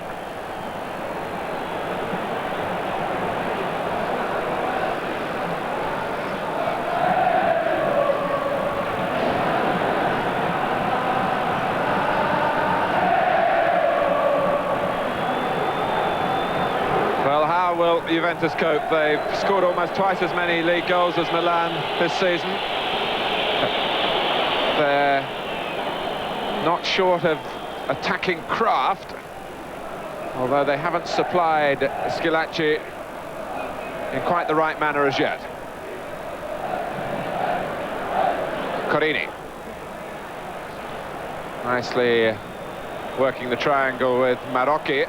Well, how will Juventus cope? They've scored almost twice as many league goals as Milan this season. They're not short of attacking craft, although they haven't supplied Schillaci in quite the right manner as yet. Corini. Nicely working the triangle with Marocchi.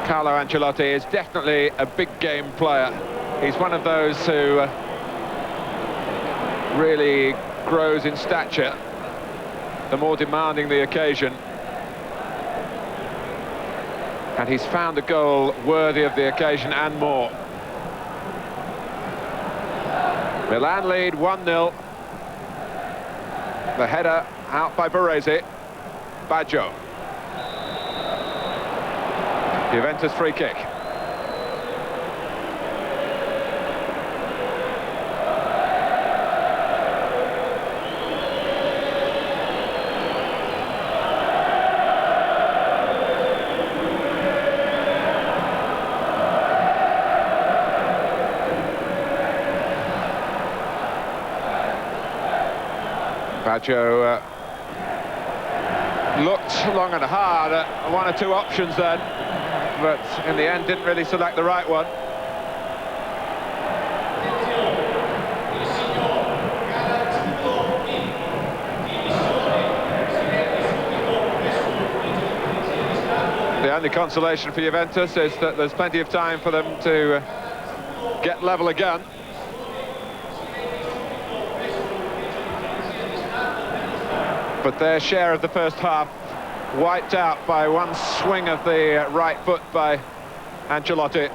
Carlo Ancelotti is definitely a big game player. He's one of those who really grows in stature the more demanding the occasion. And he's found a goal worthy of the occasion and more. Milan lead 1-0. The header out by Baresi. Baggio. Juventus free kick. Baggio looked long and hard at one or two options then, but in the end didn't really select the right one. The only consolation for Juventus is that there's plenty of time for them to get level again. But their share of the first half wiped out by one swing of the right foot by Ancelotti.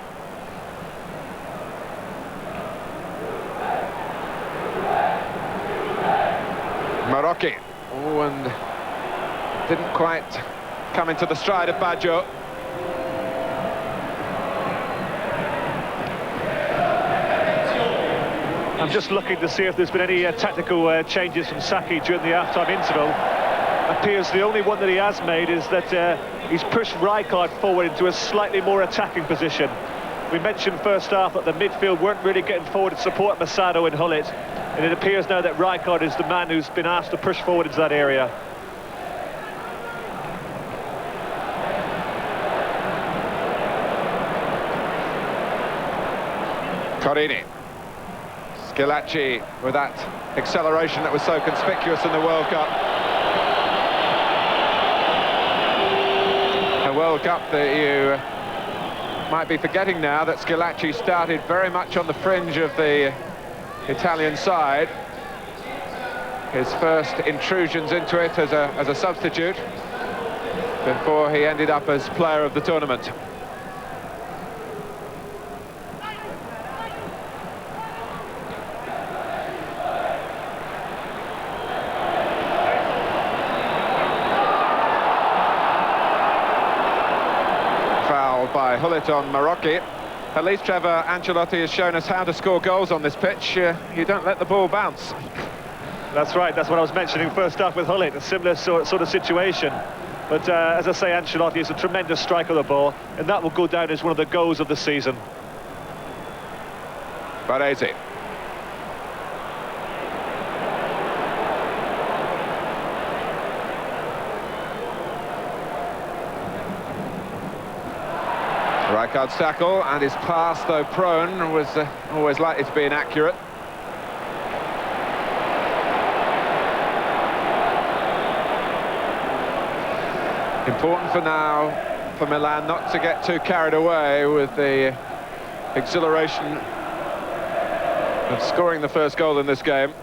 Marocchi. Oh, and didn't quite come into the stride of Baggio. I'm just looking to see if there's been any tactical changes from Saki during the half-time interval. Appears the only one that he has made is that he's pushed Rijkaard forward into a slightly more attacking position. We mentioned first half that the midfield weren't really getting forward to support Masado and Hullet, and it appears now that Rijkaard is the man who's been asked to push forward into that area. Corini. Schillaci with that acceleration that was so conspicuous in the World Cup. A World Cup that you might be forgetting now that Schillaci started very much on the fringe of the Italian side. His first intrusions into it as a substitute before he ended up as player of the tournament. By Hullet on Marocchi. At least Trevor Ancelotti has shown us how to score goals on this pitch. You don't let the ball bounce. That's right, that's what I was mentioning first half with Hullet, a similar sort of situation. But as I say, Ancelotti is a tremendous striker of the ball, and that will go down as one of the goals of the season. Baresi. Rijkaard's tackle, and his pass, though prone, was always likely to be inaccurate. Important for now for Milan not to get too carried away with the exhilaration of scoring the first goal in this game.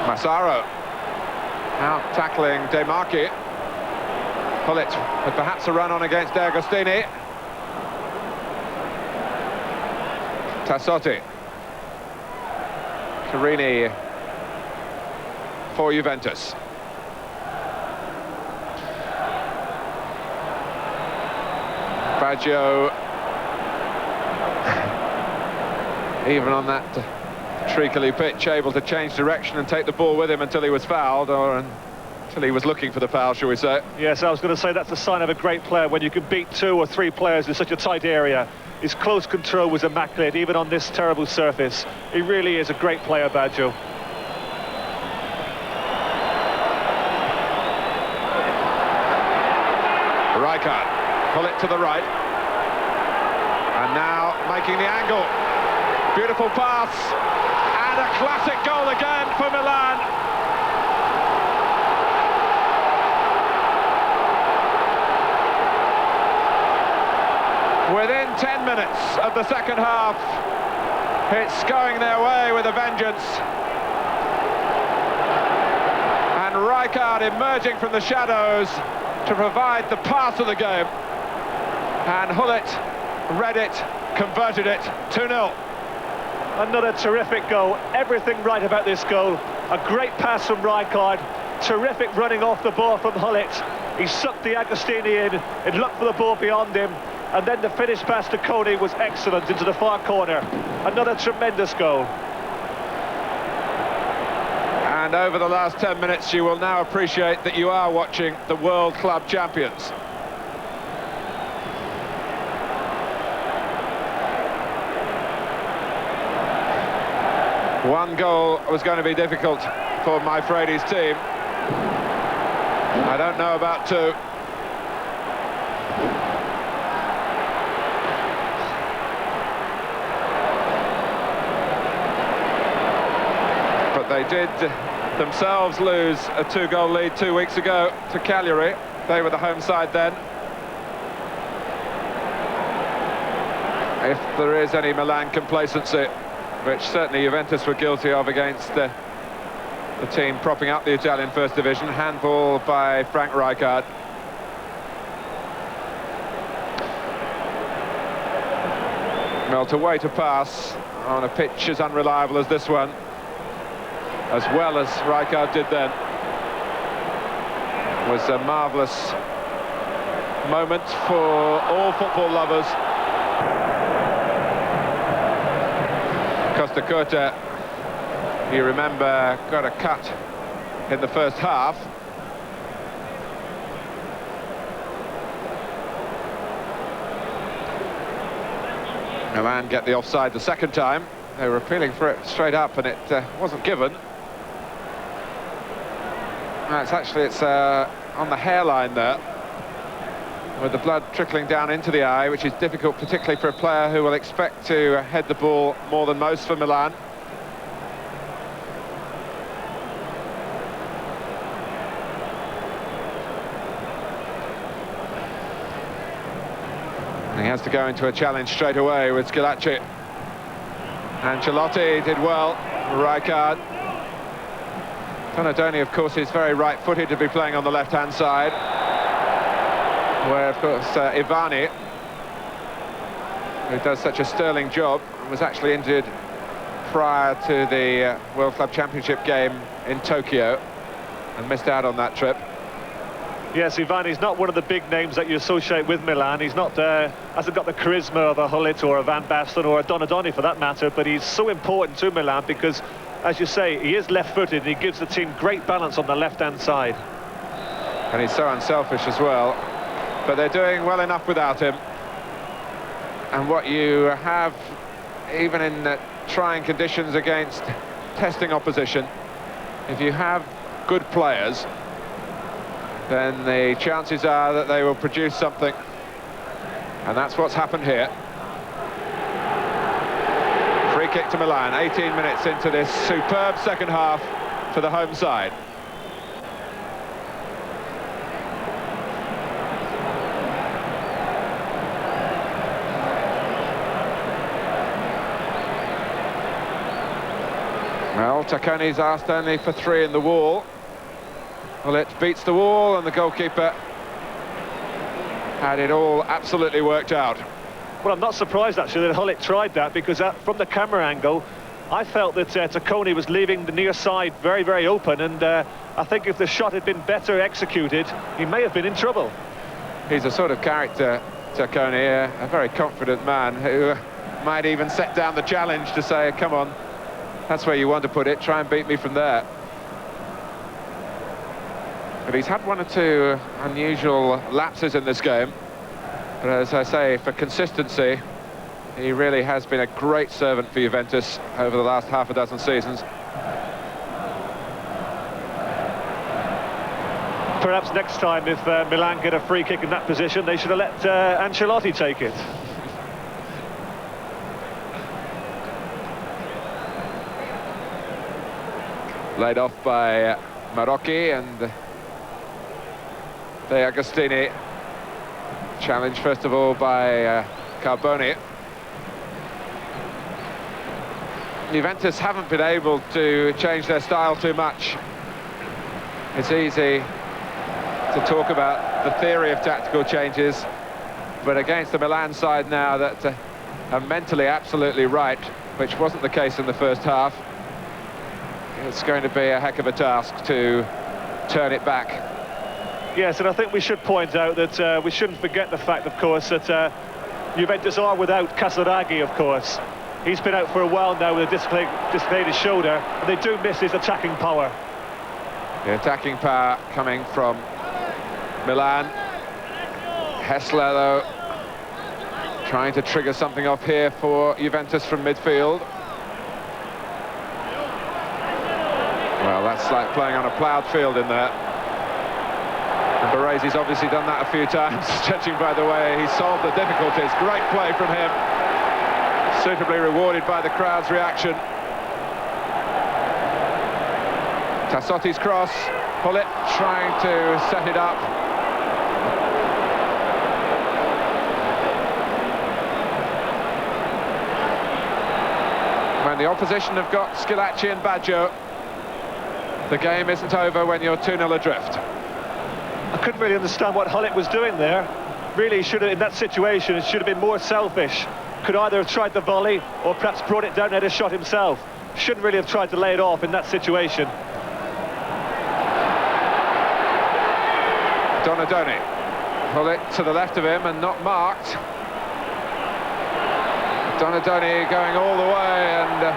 Massaro out tackling De Marchi. Gullit with perhaps a run on against De Agostini. Tassotti. Carini for Juventus. Baggio, even on that treacly pitch, able to change direction and take the ball with him until he was fouled, or until he was looking for the foul, shall we say. Yes, I was going to say that's a sign of a great player, when you can beat 2 or 3 players in such a tight area. His close control was immaculate, even on this terrible surface. He really is a great player, Baggio. Rijkaard, pull it to the right. And now making the angle. Beautiful pass. And a classic goal again for Milan. Within 10 minutes of the second half, it's going their way with a vengeance. And Rijkaard emerging from the shadows to provide the pass of the game. And Gullit read it, converted it, 2-0. Another terrific goal. Everything right about this goal. A great pass from Rijkaard. Terrific running off the ball from Gullit. He sucked the Agostini in. It looked for the ball beyond him. And then the finish pass to Cody was excellent into the far corner. Another tremendous goal. And over the last 10 minutes, you will now appreciate that you are watching the World Club Champions. One goal was going to be difficult for Manfredi's team. I don't know about 2. But they did themselves lose a 2-goal lead 2 weeks ago to Cagliari. They were the home side then. If there is any Milan complacency, which certainly Juventus were guilty of against the team propping up the Italian First Division. Handball by Frank Rijkaard. Well, to wait a pass on a pitch as unreliable as this one, as well as Rijkaard did then, was a marvellous moment for all football lovers. Costa Curta, you remember, got a cut in the first half. Milan get the offside the second time. They were appealing for it straight up, and it wasn't given. It's on the hairline there, with the blood trickling down into the eye, which is difficult, particularly for a player who will expect to head the ball more than most for Milan. And he has to go into a challenge straight away with Schillaci. Ancelotti did well. Rijkaard. Donadoni, of course, is very right-footed to be playing on the left-hand side, where, of course, Ivani, who does such a sterling job, was actually injured prior to the World Club Championship game in Tokyo and missed out on that trip. Yes, Ivani's not one of the big names that you associate with Milan. He's not, hasn't got the charisma of a Gullit or a Van Basten or a Donadoni for that matter, but he's so important to Milan because, as you say, he is left-footed and he gives the team great balance on the left-hand side. And he's so unselfish as well. But they're doing well enough without him. And what you have, even in trying conditions against testing opposition, if you have good players, then the chances are that they will produce something. And that's what's happened here. Free kick to Milan, 18 minutes into this superb second half for the home side. Well, Tacconi's asked only for 3 in the wall. Well, it beats the wall, and the goalkeeper had it all absolutely worked out. Well, I'm not surprised, actually, that Hullet tried that, because from the camera angle, I felt that Tacconi was leaving the near side very, very open, and I think if the shot had been better executed, he may have been in trouble. He's a sort of character, Tacconi, a very confident man who might even set down the challenge to say, come on, that's where you want to put it, try and beat me from there. But he's had 1 or 2 unusual lapses in this game. But as I say, for consistency, he really has been a great servant for Juventus over the last half a dozen seasons. Perhaps next time, if Milan get a free kick in that position, they should have let Ancelotti take it. Laid off by Marocchi, and De Agostini challenged first of all by Carboni. Juventus haven't been able to change their style too much. It's easy to talk about the theory of tactical changes, but against the Milan side now that are mentally absolutely right, which wasn't the case in the first half, it's going to be a heck of a task to turn it back. Yes, and I think we should point out that we shouldn't forget the fact, of course, that Juventus are without Casaraghi, of course. He's been out for a while now with a dislocated shoulder, and they do miss his attacking power. The attacking power coming from Milan. Hessler, though, trying to trigger something off here for Juventus from midfield. Well, that's like playing on a ploughed field in there. And Baresi's obviously done that a few times, judging by the way he solved the difficulties. Great play from him. Suitably rewarded by the crowd's reaction. Tassotti's cross. Hullet trying to set it up. When the opposition have got Schillaci and Baggio, the game isn't over when you're 2-0 adrift. I couldn't really understand what Hullet was doing there. Really, should have, in that situation, it should have been more selfish. Could either have tried the volley or perhaps brought it down and had a shot himself. Shouldn't really have tried to lay it off in that situation. Donadoni. Hullet to the left of him and not marked. Donadoni going all the way, and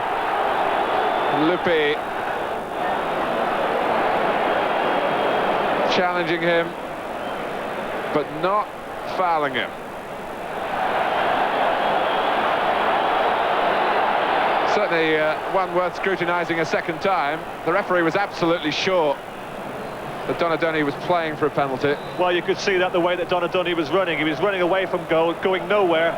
Lupi challenging him, but not fouling him. Certainly one worth scrutinising a second time. The referee was absolutely sure that Donadoni was playing for a penalty. Well, you could see that the way that Donadoni was running. He was running away from goal, going nowhere,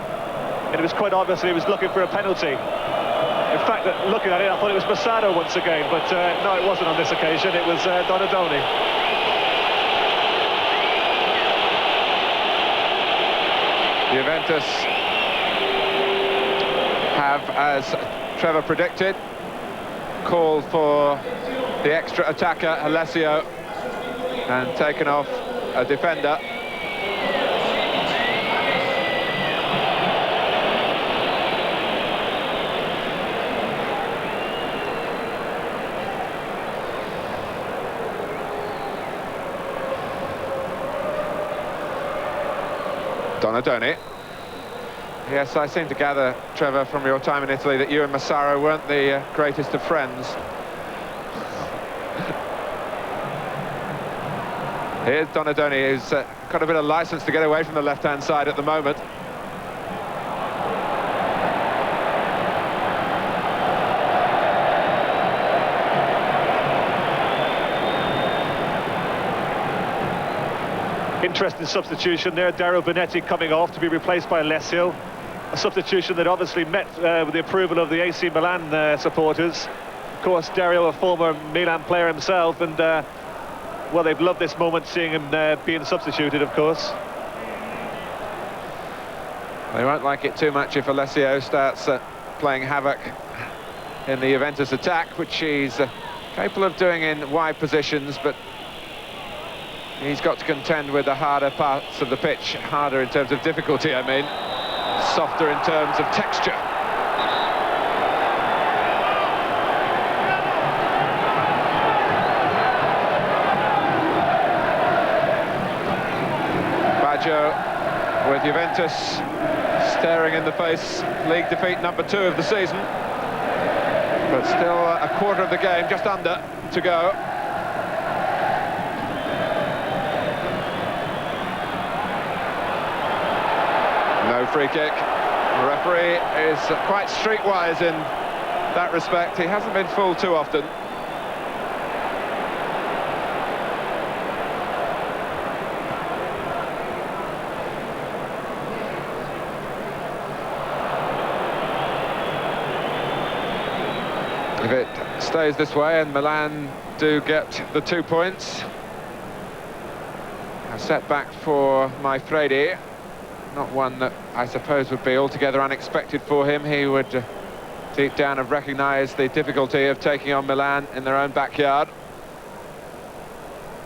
and it was quite obvious he was looking for a penalty. In fact, looking at it, I thought it was Massaro once again, but no, it wasn't on this occasion. It was Donadoni. Juventus have, as Trevor predicted, called for the extra attacker, Alessio, and taken off a defender. Donadoni. Yes, I seem to gather, Trevor, from your time in Italy, that you and Massaro weren't the greatest of friends. Here's Donadoni, who's got a bit of license to get away from the left-hand side at the moment. Interesting substitution there, Dario Bonetti coming off to be replaced by Alessio. A substitution that obviously met with the approval of the AC Milan supporters. Of course, Dario, a former Milan player himself, and well, they've loved this moment, seeing him being substituted, of course. They won't like it too much if Alessio starts playing havoc in the Juventus attack, which he's capable of doing in wide positions, but he's got to contend with the harder parts of the pitch. Harder in terms of difficulty, I mean. Softer in terms of texture. Baggio with Juventus staring in the face. League defeat number 2 of the season. But still a quarter of the game, just under, to go. No free kick. The referee is quite streetwise in that respect. He hasn't been fooled too often. If it stays this way and Milan do get the 2 points, a setback for Fredi. Not one that I suppose would be altogether unexpected for him. He would deep down have recognised the difficulty of taking on Milan in their own backyard.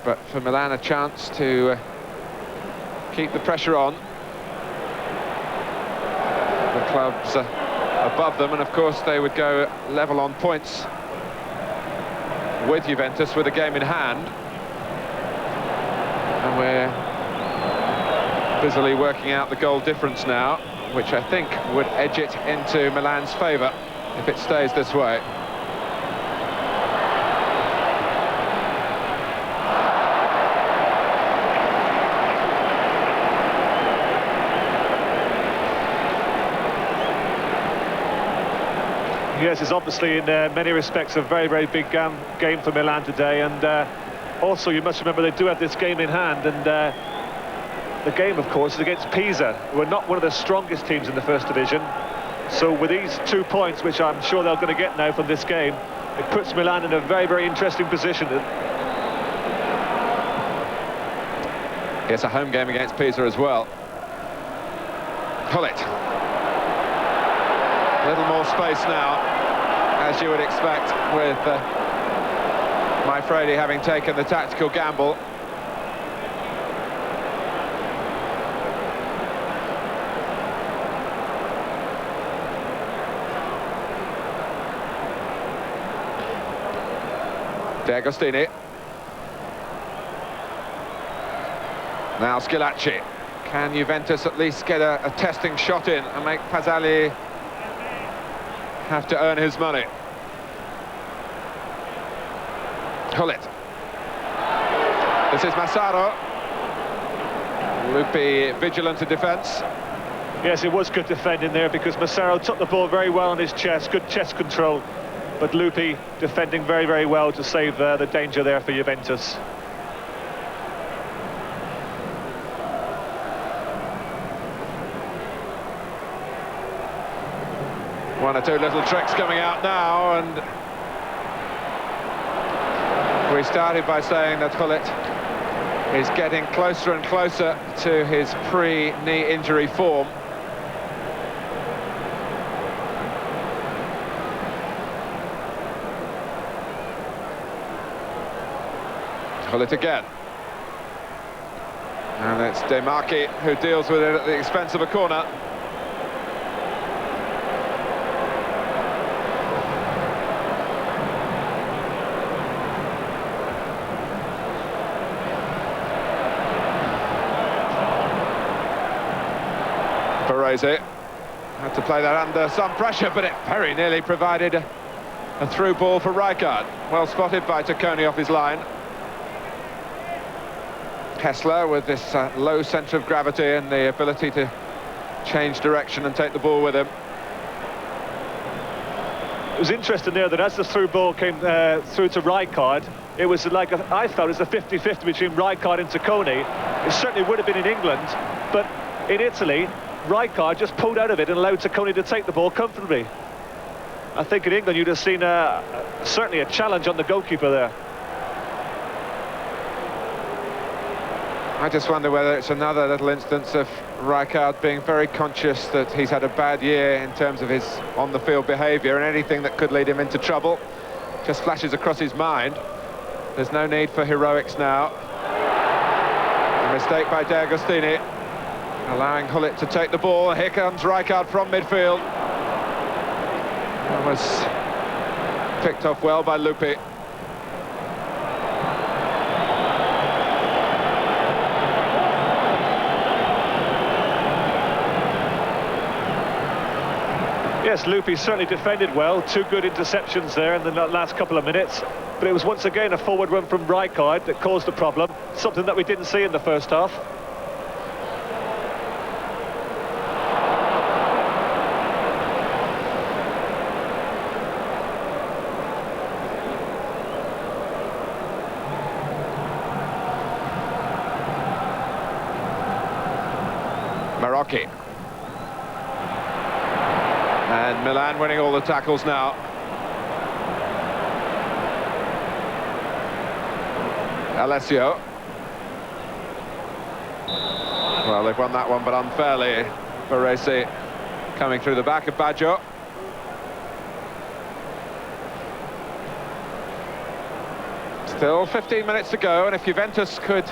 But for Milan, a chance to keep the pressure on. The club's above them, and of course they would go level on points with Juventus with a game in hand. And we're busily working out the goal difference now, which I think would edge it into Milan's favour if it stays this way. Yes, it's obviously in many respects a very, very big game for Milan today, and also you must remember they do have this game in hand, and the game, of course, is against Pisa, who are not one of the strongest teams in the first division. So with these 2 points, which I'm sure they're going to get now from this game, it puts Milan in a very, very interesting position. It's a home game against Pisa as well. Gullit. A little more space now, as you would expect, with Fredi having taken the tactical gamble. D'Agostini. Now Schillaci. Can Juventus at least get a testing shot in and make Pazzali have to earn his money? Gullit. This is Massaro. Lupi vigilant in defence. Yes, it was good defending there, because Massaro took the ball very well on his chest, good chest control. But Lupi defending very, very well to save the danger there for Juventus. One or two little tricks coming out now, and we started by saying that Gullit is getting closer and closer to his pre-knee injury form. Gullit again. And it's De Marchi who deals with it at the expense of a corner. Baresi had to play that under some pressure, but it very nearly provided a through ball for Rijkaard. Well spotted by Tacconi off his line. Kessler with this low centre of gravity and the ability to change direction and take the ball with him. It was interesting there that as the through ball came through to Rijkaard, it was like, I felt it was a 50-50 between Rijkaard and Taccone. It certainly would have been in England, but in Italy, Rijkaard just pulled out of it and allowed Taccone to take the ball comfortably. I think in England you'd have seen certainly a challenge on the goalkeeper there. I just wonder whether it's another little instance of Rijkaard being very conscious that he's had a bad year in terms of his on-the-field behaviour, and anything that could lead him into trouble just flashes across his mind. There's no need for heroics now. A mistake by De Agostini, allowing Gullit to take the ball. Here comes Rijkaard from midfield. That was picked off well by Lupi. Yes, Lupi certainly defended well. 2 good interceptions there in the last couple of minutes. But it was once again a forward run from Rijkaard that caused the problem. Something that we didn't see in the first half. Marocchi. And Milan winning all the tackles now. Alessio. Well, they've won that one, but unfairly. Baresi coming through the back of Baggio. Still 15 minutes to go, and if Juventus could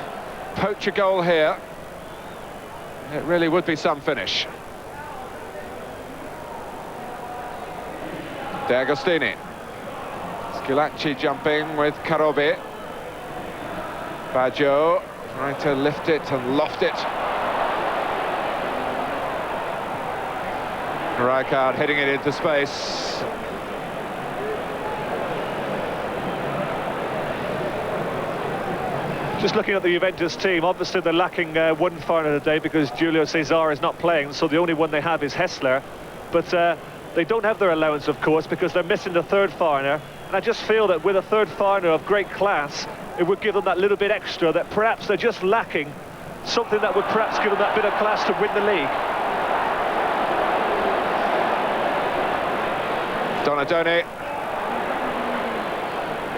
poach a goal here, it really would be some finish. De Agostini. Schilacci jumping with Karobi. Baggio trying to lift it and loft it. Rijkaard hitting it into space. Just looking at the Juventus team, obviously they're lacking one foreigner today because Julio Cesar is not playing, so the only one they have is Hessler. But they don't have their allowance, of course, because they're missing the third foreigner. And I just feel that with a third foreigner of great class, it would give them that little bit extra that perhaps they're just lacking. Something that would perhaps give them that bit of class to win the league. Donadoni.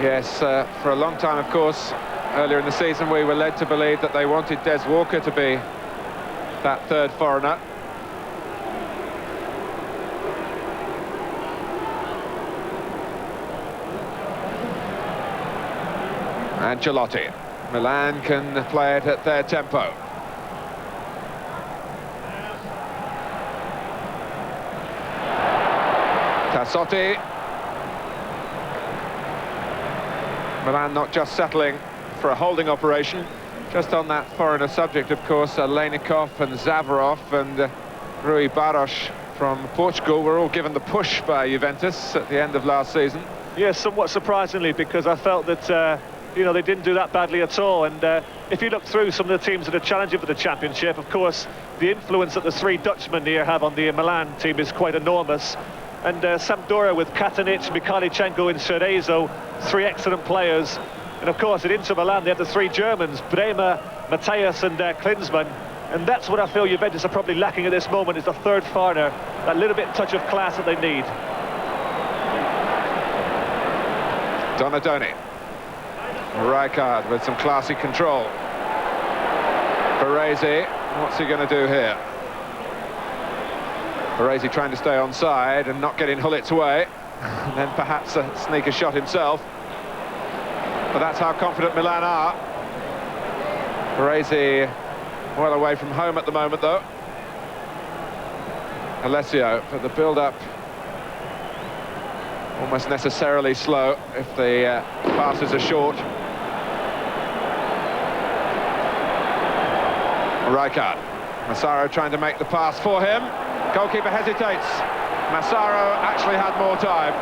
Yes, for a long time, of course, earlier in the season, we were led to believe that they wanted Des Walker to be that third foreigner. Ancelotti. Milan can play it at their tempo. Tassotti. Milan not just settling for a holding operation. Just on that foreigner subject, of course, Leinikov and Zavarov and Rui Barros from Portugal were all given the push by Juventus at the end of last season. Yes, somewhat surprisingly, because I felt that you know, they didn't do that badly at all. And if you look through some of the teams that are challenging for the championship, of course, the influence that the 3 Dutchmen here have on the Milan team is quite enormous. And Sampdoria with Katanic, Mikhailichenko and Cerezo, 3 excellent players. And of course, at Inter Milan, they have the 3 Germans, Bremer, Matthias and Klinsmann. And that's what I feel Juventus are probably lacking at this moment, is the third foreigner, that little bit touch of class that they need. Donadoni. Rijkaard with some classy control. Baresi, what's he going to do here? Baresi trying to stay onside and not get in Gullit's way, and then perhaps sneak a shot himself. But that's how confident Milan are. Baresi well away from home at the moment, though. Alessio, but the build-up almost necessarily slow if the passes are short. Rijkaard. Massaro trying to make the pass for him. Goalkeeper hesitates. Massaro actually had more time.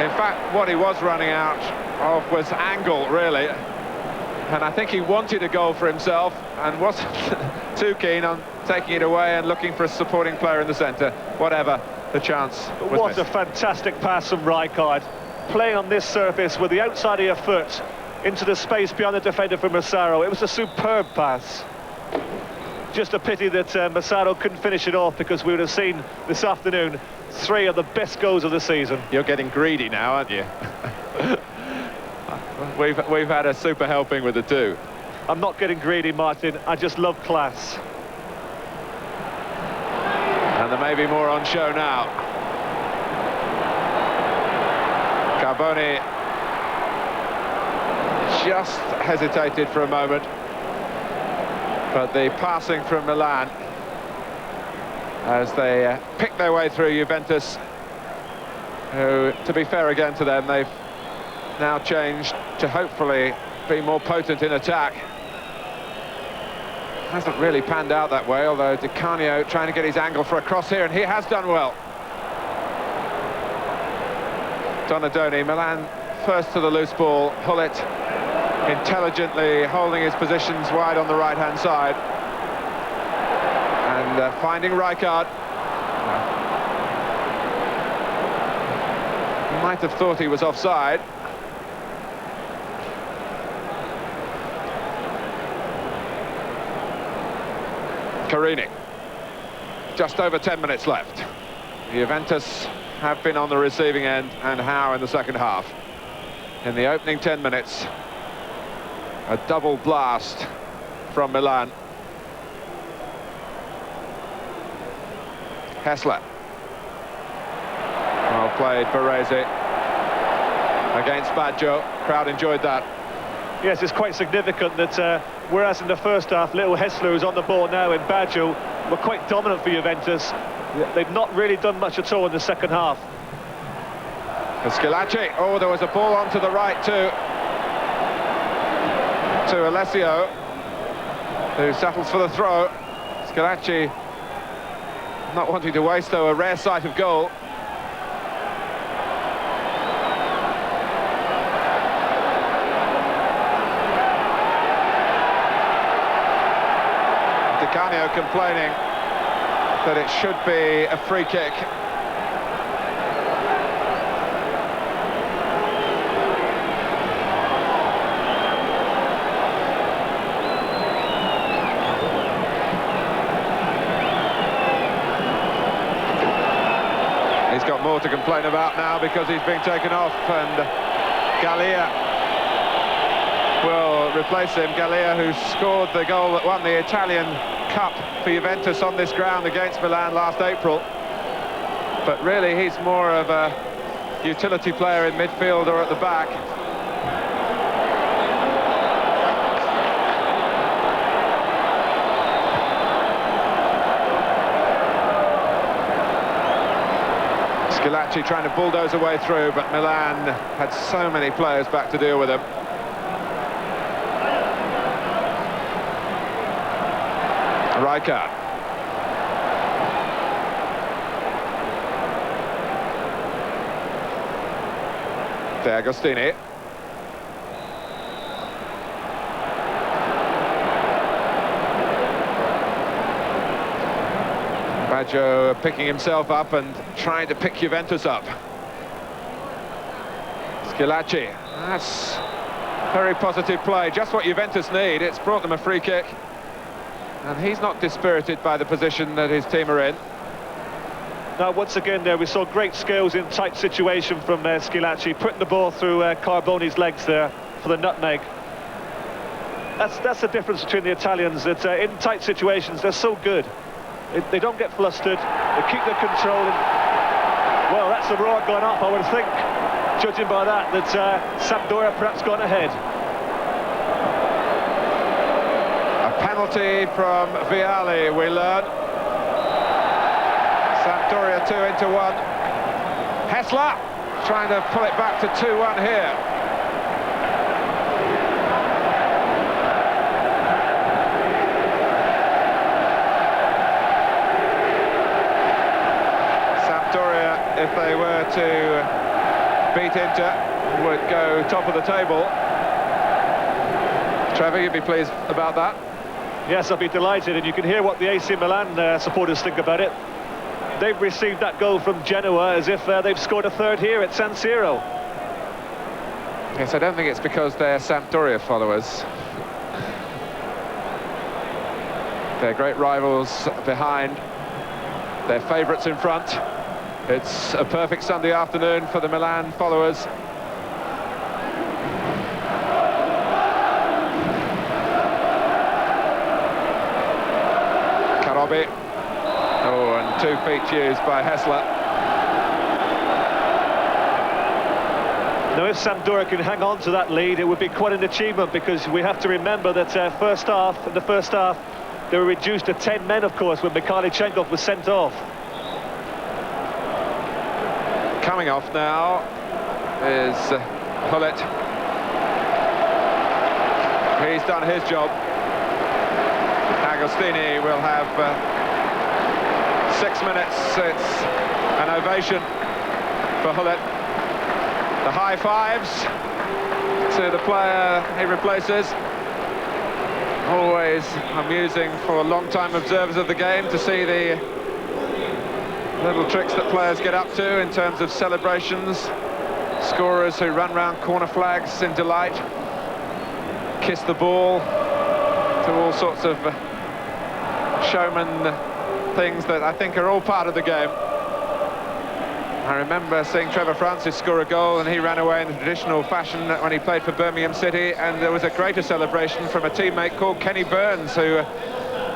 In fact, what he was running out of was angle, really. And I think he wanted a goal for himself and wasn't too keen on taking it away and looking for a supporting player in the centre. Whatever, the chance was What missed. a fantastic pass from Rijkaard. playing on this surface with the outside of your foot into the space beyond the defender from Massaro. It was a superb pass. Just a pity that Massaro couldn't finish it off, because we would have seen this afternoon 3 of the best goals of the season. You're getting greedy now, aren't you? We've had a super helping with the 2. I'm not getting greedy, Martin. I just love class. And there may be more on show now. Carboni just hesitated for a moment, but the passing from Milan, as they pick their way through Juventus, who, to be fair again to them, they've now changed to hopefully be more potent in attack. Hasn't really panned out that way, although Di Canio trying to get his angle for a cross here, and he has done well. Donadoni, Milan first to the loose ball. Hullet intelligently holding his positions wide on the right-hand side. And finding Rijkaard. Might have thought he was offside. Carini. Just over 10 minutes left. Juventus have been on the receiving end, and how in the second half. In the opening 10 minutes, a double blast from Milan. Hessler. Well played, Baresi. Against Baggio. Crowd enjoyed that. Yes, it's quite significant that whereas in the first half, little Hessler is on the ball now, and Baggio were quite dominant for Juventus. They've not really done much at all in the second half. Schillaci. Oh, there was a ball onto the right to Alessio, who settles for the throw. Schillaci not wanting to waste, though, a rare sight of goal. Di Canio complaining that it should be a free kick. He's got more to complain about now, because he's being taken off, and Gallia will replace him. Gallia, who scored the goal that won the Italian Cup for Juventus on this ground against Milan last April. But really, he's more of a utility player in midfield or at the back. Schillaci trying to bulldoze a way through, but Milan had so many players back to deal with him. Rijkaard. De Agostini. Baggio picking himself up and trying to pick Juventus up. Schillaci. That's very positive play, just what Juventus need. It's brought them a free kick. And he's not dispirited by the position that his team are in. Now, once again there, we saw great skills in tight situation from Schillaci, putting the ball through Carboni's legs there for the nutmeg. That's the difference between the Italians, that in tight situations they're so good. They don't get flustered, they keep their control. Well, that's a roar gone up, I would think, judging by that Sampdoria perhaps gone ahead. Penalty from Vialli, we learn. Sampdoria 2-1. Hessler trying to pull it back to 2-1 here. Sampdoria, if they were to beat Inter, would go top of the table. Trevor, you'd be pleased about that? Yes, I'll be delighted, and you can hear what the AC Milan supporters think about it. They've received that goal from Genoa as if they've scored a third here at San Siro. Yes, I don't think it's because they're Sampdoria followers. They're great rivals behind, they're favourites in front. It's a perfect Sunday afternoon for the Milan followers. Karobi. Oh, and 2 feet used by Hessler. Now, if Sampdoria can hang on to that lead, it would be quite an achievement, because we have to remember that in the first half, they were reduced to 10 men, of course, when Mikhailchenkov was sent off. Coming off now is Hullet. He's done his job. Agostini will have 6 minutes. It's an ovation for Hullet. The high fives to the player he replaces. Always amusing for long-time observers of the game to see the little tricks that players get up to in terms of celebrations. Scorers who run round corner flags in delight, kiss the ball, to all sorts of showman things that I think are all part of the game. I remember seeing Trevor Francis score a goal, and he ran away in the traditional fashion when he played for Birmingham City, and there was a greater celebration from a teammate called Kenny Burns, who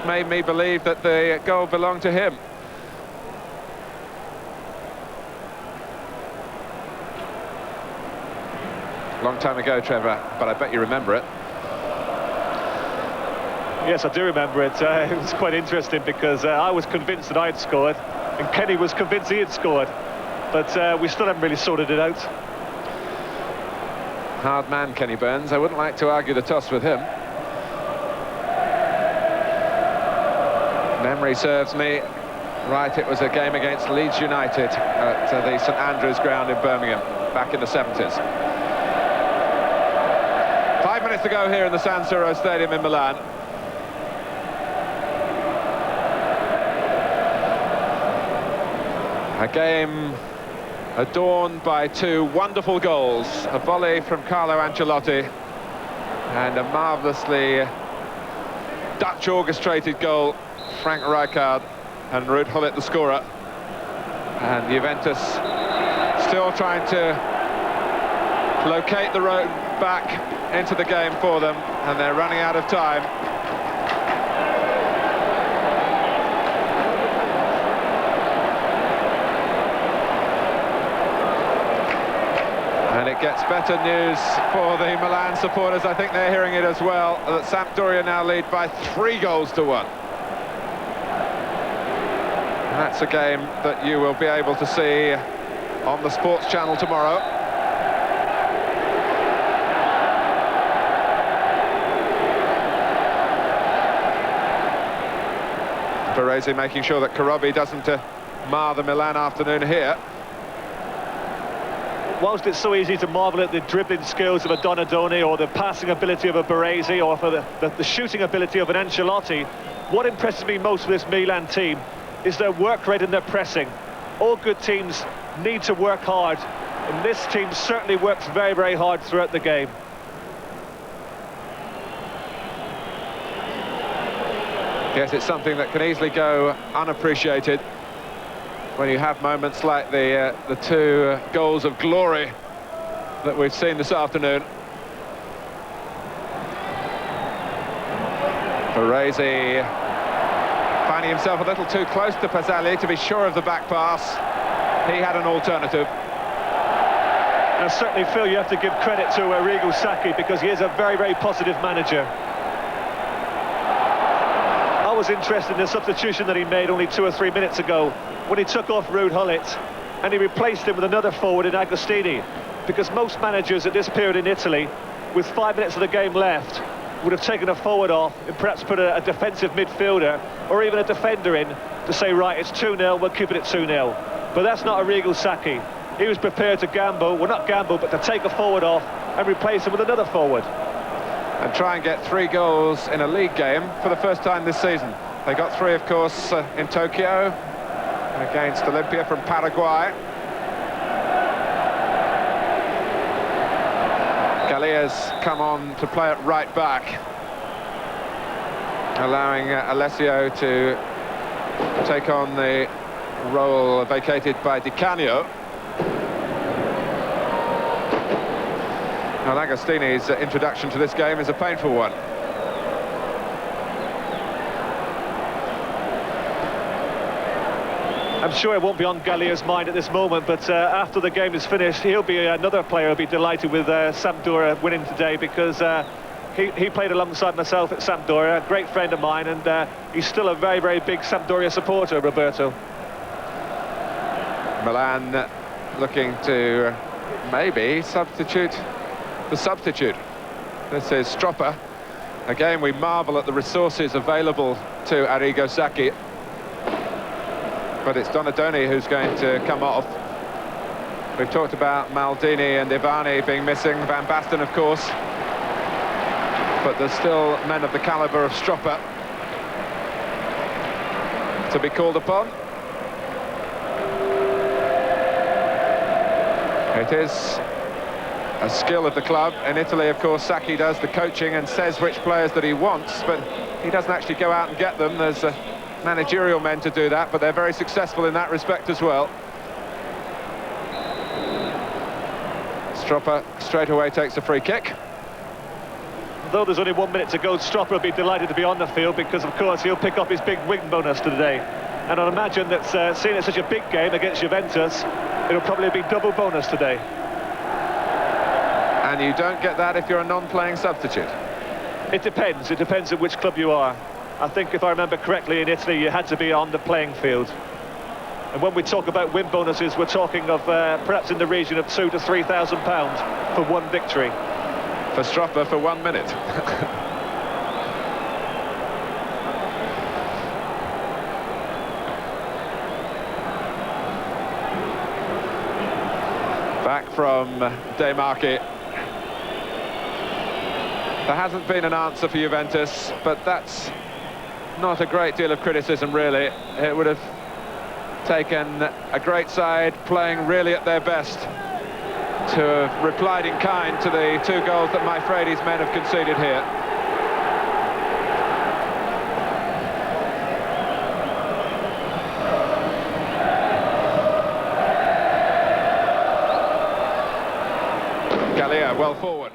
made me believe that the goal belonged to him. Long time ago, Trevor, but I bet you remember it. Yes, I do remember it. It was quite interesting, because I was convinced that I had scored, and Kenny was convinced he had scored. But we still haven't really sorted it out. Hard man, Kenny Burns. I wouldn't like to argue the toss with him. Memory serves me right, it was a game against Leeds United at the St Andrews ground in Birmingham back in the 70s. 5 minutes to go here in the San Siro Stadium in Milan. A game adorned by 2 wonderful goals, a volley from Carlo Ancelotti and a marvellously Dutch orchestrated goal, Frank Rijkaard, and Ruud Gullit the scorer. And Juventus still trying to locate the road back into the game for them, and they're running out of time. And it gets better news for the Milan supporters. I think they're hearing it as well, that Sampdoria now lead by 3 goals to 1. And that's a game that you will be able to see on the Sports Channel tomorrow. Baresi making sure that Karobi doesn't mar the Milan afternoon here. Whilst it's so easy to marvel at the dribbling skills of a Donadoni, or the passing ability of a Baresi, or for the shooting ability of an Ancelotti, what impresses me most with this Milan team is their work rate and their pressing. All good teams need to work hard, and this team certainly works very, very hard throughout the game. Yes, it's something that can easily go unappreciated when you have moments like the 2 goals of glory that we've seen this afternoon. Baresi finding himself a little too close to Pazzali to be sure of the back pass. He had an alternative. I certainly feel you have to give credit to Arrigo Sacchi, because he is a very, very positive manager. I was interested in the substitution that he made only 2 or 3 minutes ago, when he took off Ruud Gullit and he replaced him with another forward in Agostini, because most managers at this period in Italy, with 5 minutes of the game left, would have taken a forward off and perhaps put a defensive midfielder or even a defender in to say, right, it's 2-0, we'll keep it at 2-0. But that's not Arrigo Sacchi. He was prepared to gamble, well, not gamble, but to take a forward off and replace him with another forward. And try and get 3 goals in a league game for the first time this season. They got 3, of course, in Tokyo against Olympia from Paraguay. Gallia's come on to play at right back, allowing Alessio to take on the role vacated by Di Canio. Now, Agostini's introduction to this game is a painful one. I'm sure it won't be on Gallia's mind at this moment, but after the game is finished, he'll be another player who'll be delighted with Sampdoria winning today, because he played alongside myself at Sampdoria, a great friend of mine, and he's still a very, very big Sampdoria supporter, Roberto. Milan looking to maybe substitute the substitute. This is Stropper. Again, we marvel at the resources available to Arrigo Sacchi. But it's Donadoni who's going to come off. We've talked about Maldini and Ivani being missing, Van Basten, of course. But there's still men of the calibre of Stropper to be called upon. It is a skill of the club. In Italy, of course, Sacchi does the coaching and says which players that he wants, but he doesn't actually go out and get them. There's managerial men to do that, but they're very successful in that respect as well. Stropper straight away takes a free kick. Though there's only 1 minute to go, Stropper will be delighted to be on the field, because of course he'll pick up his big win bonus today. And I'd imagine that seeing it's such a big game against Juventus, it'll probably be double bonus today. And you don't get that if you're a non-playing substitute? It depends on which club you are. I think, if I remember correctly, in Italy you had to be on the playing field. And when we talk about win bonuses, we're talking of perhaps in the region of £2,000 to £3,000 for one victory. For Stropper for 1 minute. Back from De Marchi. There hasn't been an answer for Juventus, but that's not a great deal of criticism, really. It would have taken a great side playing really at their best to have replied in kind to the 2 goals that Maifredi's men have conceded here. Gallia well forward.